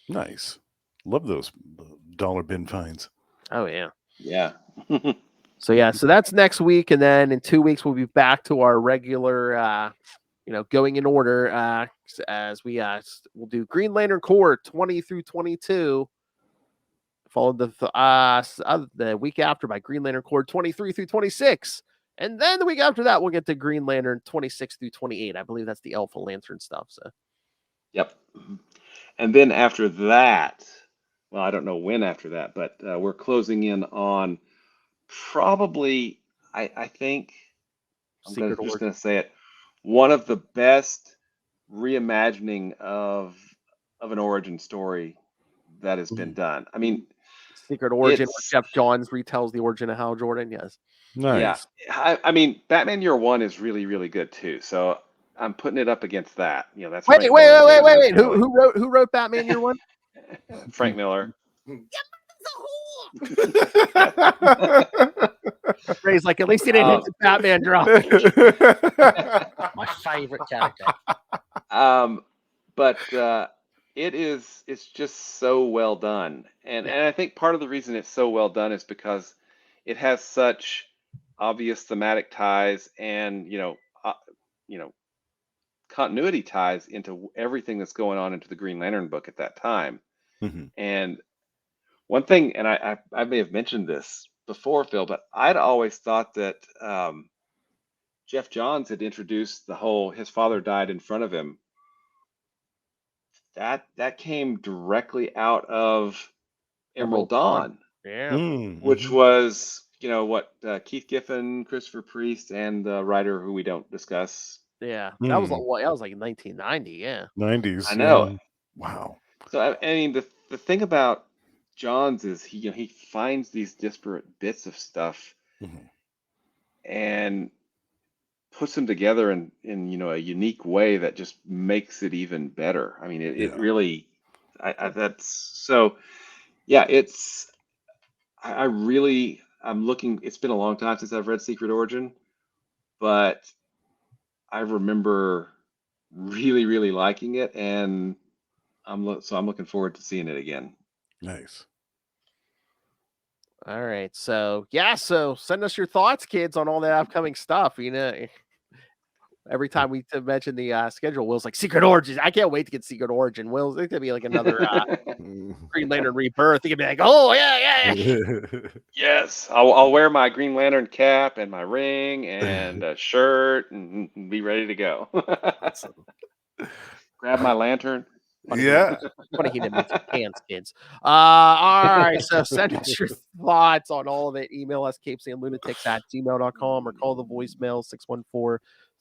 Nice. Love those dollar bin finds. Oh yeah. Yeah. So yeah, so that's next week, and then in 2 weeks we'll be back to our regular, going in order. As we we'll do Green Lantern Corps 20 through 22. Followed the week after by Green Lantern Corps 23 through 26. And then the week after that, we'll get to Green Lantern 26 through 28. I believe that's the Alpha Lantern stuff. So Yep. And then after that, well, I don't know when after that, but we're closing in on probably, I think, I'm Secret just Origin. going to say it, one of the best reimagining of an origin story that has been done. I mean, Secret Origin, where it's- Jeff Johns retells the origin of Hal Jordan. Yes. Nice. yeah, I mean, Batman Year One is really, really good too. So I'm putting it up against that. You know, that's Wait. Frank Miller's Wait. Kelly. Who wrote Batman Year One? Frank Miller. Ray's like, at least he didn't hit the Batman drop. My favorite character. But it's just so well done, and I think part of the reason it's so well done is because it has such obvious thematic ties and continuity ties into everything that's going on into the Green Lantern book at that time. Mhm. And one thing, and I may have mentioned this before, Phil, but I'd always thought that Jeff Johns had introduced the whole his father died in front of him. That came directly out of Emerald Dawn, Yeah. which Mhm. was, what Keith Giffen, Christopher Priest, and the writer who we don't discuss. Yeah. That was Mm. that was like 1990. Yeah. 90s. I know. Yeah. Wow. So I mean, the thing about Johns is he finds these disparate bits of stuff Mhm. and puts them together in a unique way that just makes it even better. I mean, it Yeah. really, that's so, yeah, I really, I'm looking, it's been a long time since I've read Secret Origin, but I remember really, really liking it, and so I'm looking forward to seeing it again. Nice. All right. So yeah. So send us your thoughts, kids, on all that upcoming stuff. Every time we mention the schedule, Will's like Secret Origin. I can't wait to get Secret Origin. Will's it could be like another Green Lantern Rebirth. He could be like, oh yeah. Yes, I'll wear my Green Lantern cap and my ring and a shirt and be ready to go. Grab my lantern. Yeah. Funny he didn't mention pants, kids. All right, so send us your thoughts on all of it. Email us capesandlunatics@gmail.com or call the voicemail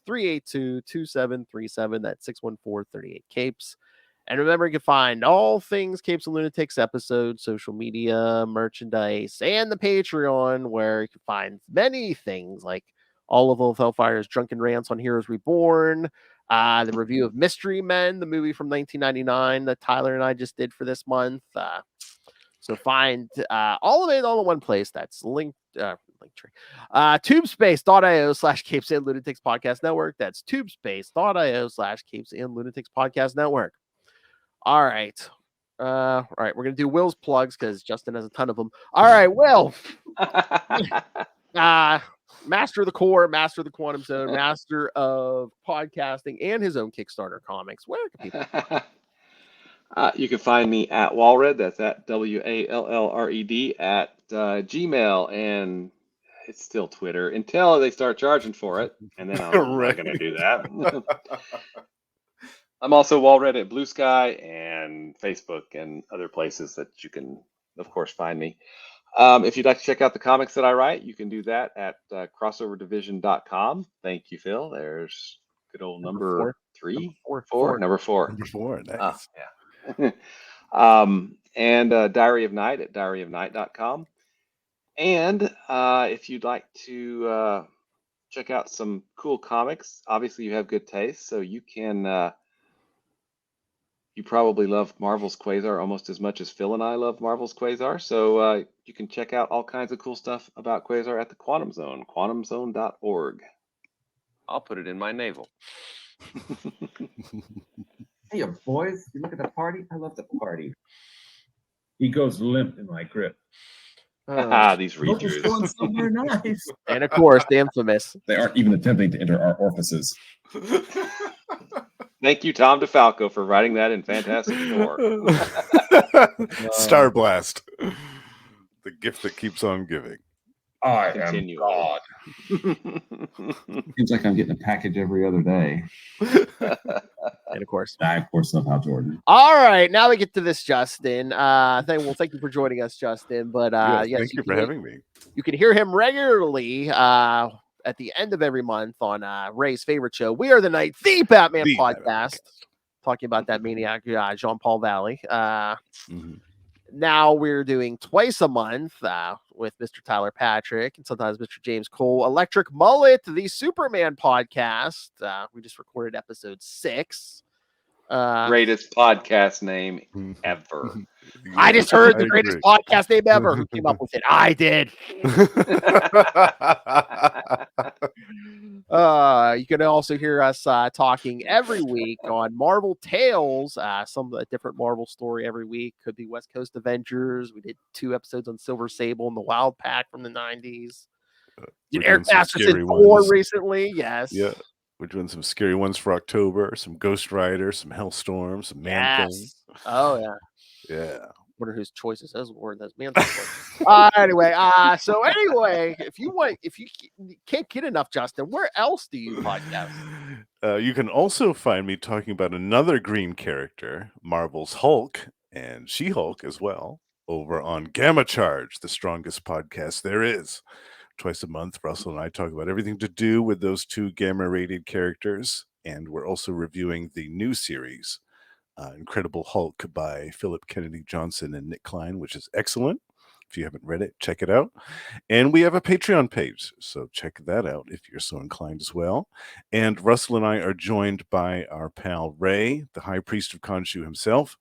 614-382-2737. That's 614-38-CAPES. And remember, you can find all things Capes and Lunatics episodes, social media, merchandise, and the Patreon, where you can find many things like all of Wolf Hellfire's drunken rants on Heroes Reborn, the review of Mystery Men, the movie from 1999 that Tyler and I just did for this month. So find all of it all in one place. That's linked. Tubespace.io/Capes and Lunatics Podcast Network. That's tubespace.io/Capes and Lunatics Podcast Network. All right. All right. We're going to do Will's plugs because Justin has a ton of them. All right. Will. Master of the Core, Master of the Quantum Zone, Master of Podcasting, and his own Kickstarter comics. Where can people find You can find me at Walred. That's at WALLRED at Gmail, and it's still Twitter until they start charging for it, and then I'm Right. not going to do that. I'm also Walred at Blue Sky and Facebook and other places that you can, of course, find me. If you'd like to check out the comics that I write, you can do that at crossoverdivision.com. Thank you, Phil. There's good old number 3, number 4. Number 4. Nice. Oh, yeah. And Diary of Night at diaryofnight.com. And if you'd like to check out some cool comics, obviously you have good taste, so you can. You probably love Marvel's Quasar almost as much as Phil and I love Marvel's Quasar. So you can check out all kinds of cool stuff about Quasar at the Quantum Zone, quantumzone.org. I'll put it in my navel. Hey, boys, you look at the party? I love the party. He goes limp in my grip. These readers. Going somewhere nice. And of course, the infamous. They aren't even attempting to enter our orifices. Thank you, Tom DeFalco, for writing that in Fantastic Four. Star Blast. The gift that keeps on giving. I am God. Seems like I'm getting a package every other day. And of course, I, of course, love Hal Jordan. All right, now we get to this, Justin. Thank you for joining us, Justin. But yes, thank you for having me. You can hear him regularly at the end of every month on Ray's favorite show, We Are the Night, the Batman podcast, talking about that maniac, Jean-Paul Valley. Now we're doing twice a month with Mr. Tyler Patrick and sometimes Mr. James Cole. Electric Mullet, the Superman podcast. We just recorded episode 6. Greatest podcast name ever. I just heard the greatest podcast name ever. Who came up with it? I did. You can also hear us talking every week on Marvel Tales, some different Marvel story every week. Could be West Coast Avengers. We did 2 episodes on Silver Sable and the Wild Pack from the 90s. Did Eric Masterson 4 recently? Yes. Yeah. We're doing some scary ones for October, some Ghost Rider, some Hellstorm, some Man Thing. Oh, yeah. Yeah. Wonder whose choice is his word. That's man's choice. Anyway, if you can't get enough, Justin, where else do you podcast? You can also find me talking about another green character, Marvel's Hulk and She-Hulk as well, over on Gamma Charge, the strongest podcast there is. Twice a month, Russell and I talk about everything to do with those two gamma-rated characters, and we're also reviewing the new series, Incredible Hulk by Philip Kennedy Johnson and Nick Klein, which is excellent. If you haven't read it, check it out. And we have a Patreon page, so check that out if you're so inclined as well. And Russell and I are joined by our pal Ray, the High Priest of Khonshu himself,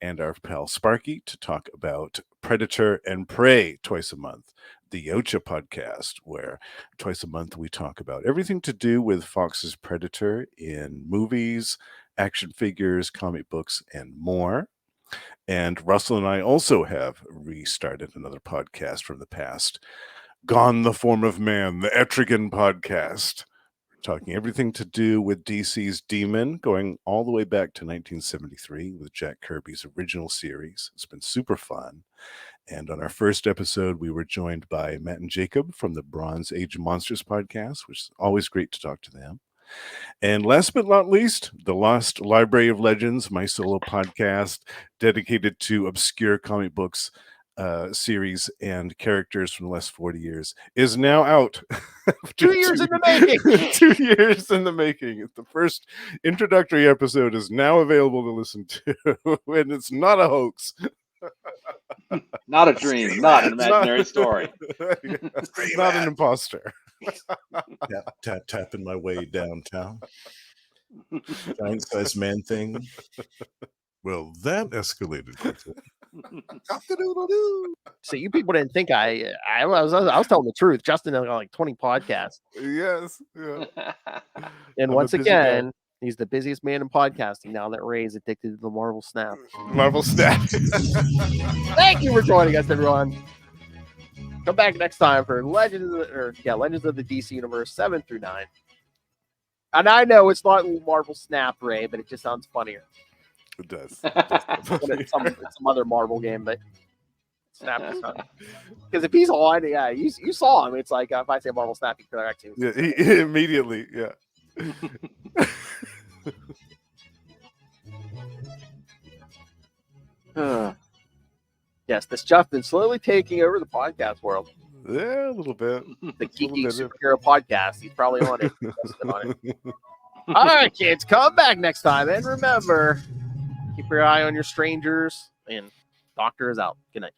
and our pal Sparky to talk about Predator and Prey twice a month, the Yocha podcast, where twice a month we talk about everything to do with Fox's Predator in movies, action figures, comic books, and more. And Russell and I also have restarted another podcast from the past, Gone the Form of Man, the Etrigan podcast. We're talking everything to do with DC's Demon, going all the way back to 1973 with Jack Kirby's original series. It's been super fun. And on our first episode, we were joined by Matt and Jacob from the Bronze Age Monsters podcast, which is always great to talk to them. And last but not least, the Lost Library of Legends, my solo podcast dedicated to obscure comic books, series, and characters from the last 40 years, is now out. 2 years in the making. 2 years in the making. The first introductory episode is now available to listen to, and it's not a hoax. Not a dream, not an imaginary story. Not an imposter. Tapping my way downtown. Giant sized man thing. Well, that escalated quickly. So you people didn't think I was telling the truth. Justin has got like 20 podcasts. Yes. Yeah. And I'm once a busy again, guy. he's the busiest man in podcasting now that Ray is addicted to the Marvel Snap. Marvel Snap. Thank you for joining us, everyone. Come back next time for Legends of the DC Universe 7 through 9. And I know it's not Marvel Snap, Ray, but it just sounds funnier. It does. It's some other Marvel game, but Snap is not. Because if he's on, yeah, you saw him. It's like if I say Marvel Snap, you correct him. Yeah, he immediately, yeah. Yes, this Justin slowly taking over the podcast world. Yeah, a little bit. The Geeky Superhero Podcast. He's probably on it. On it. All right, kids, come back next time. And remember, keep your eye on your strangers. And Doctor is out. Good night.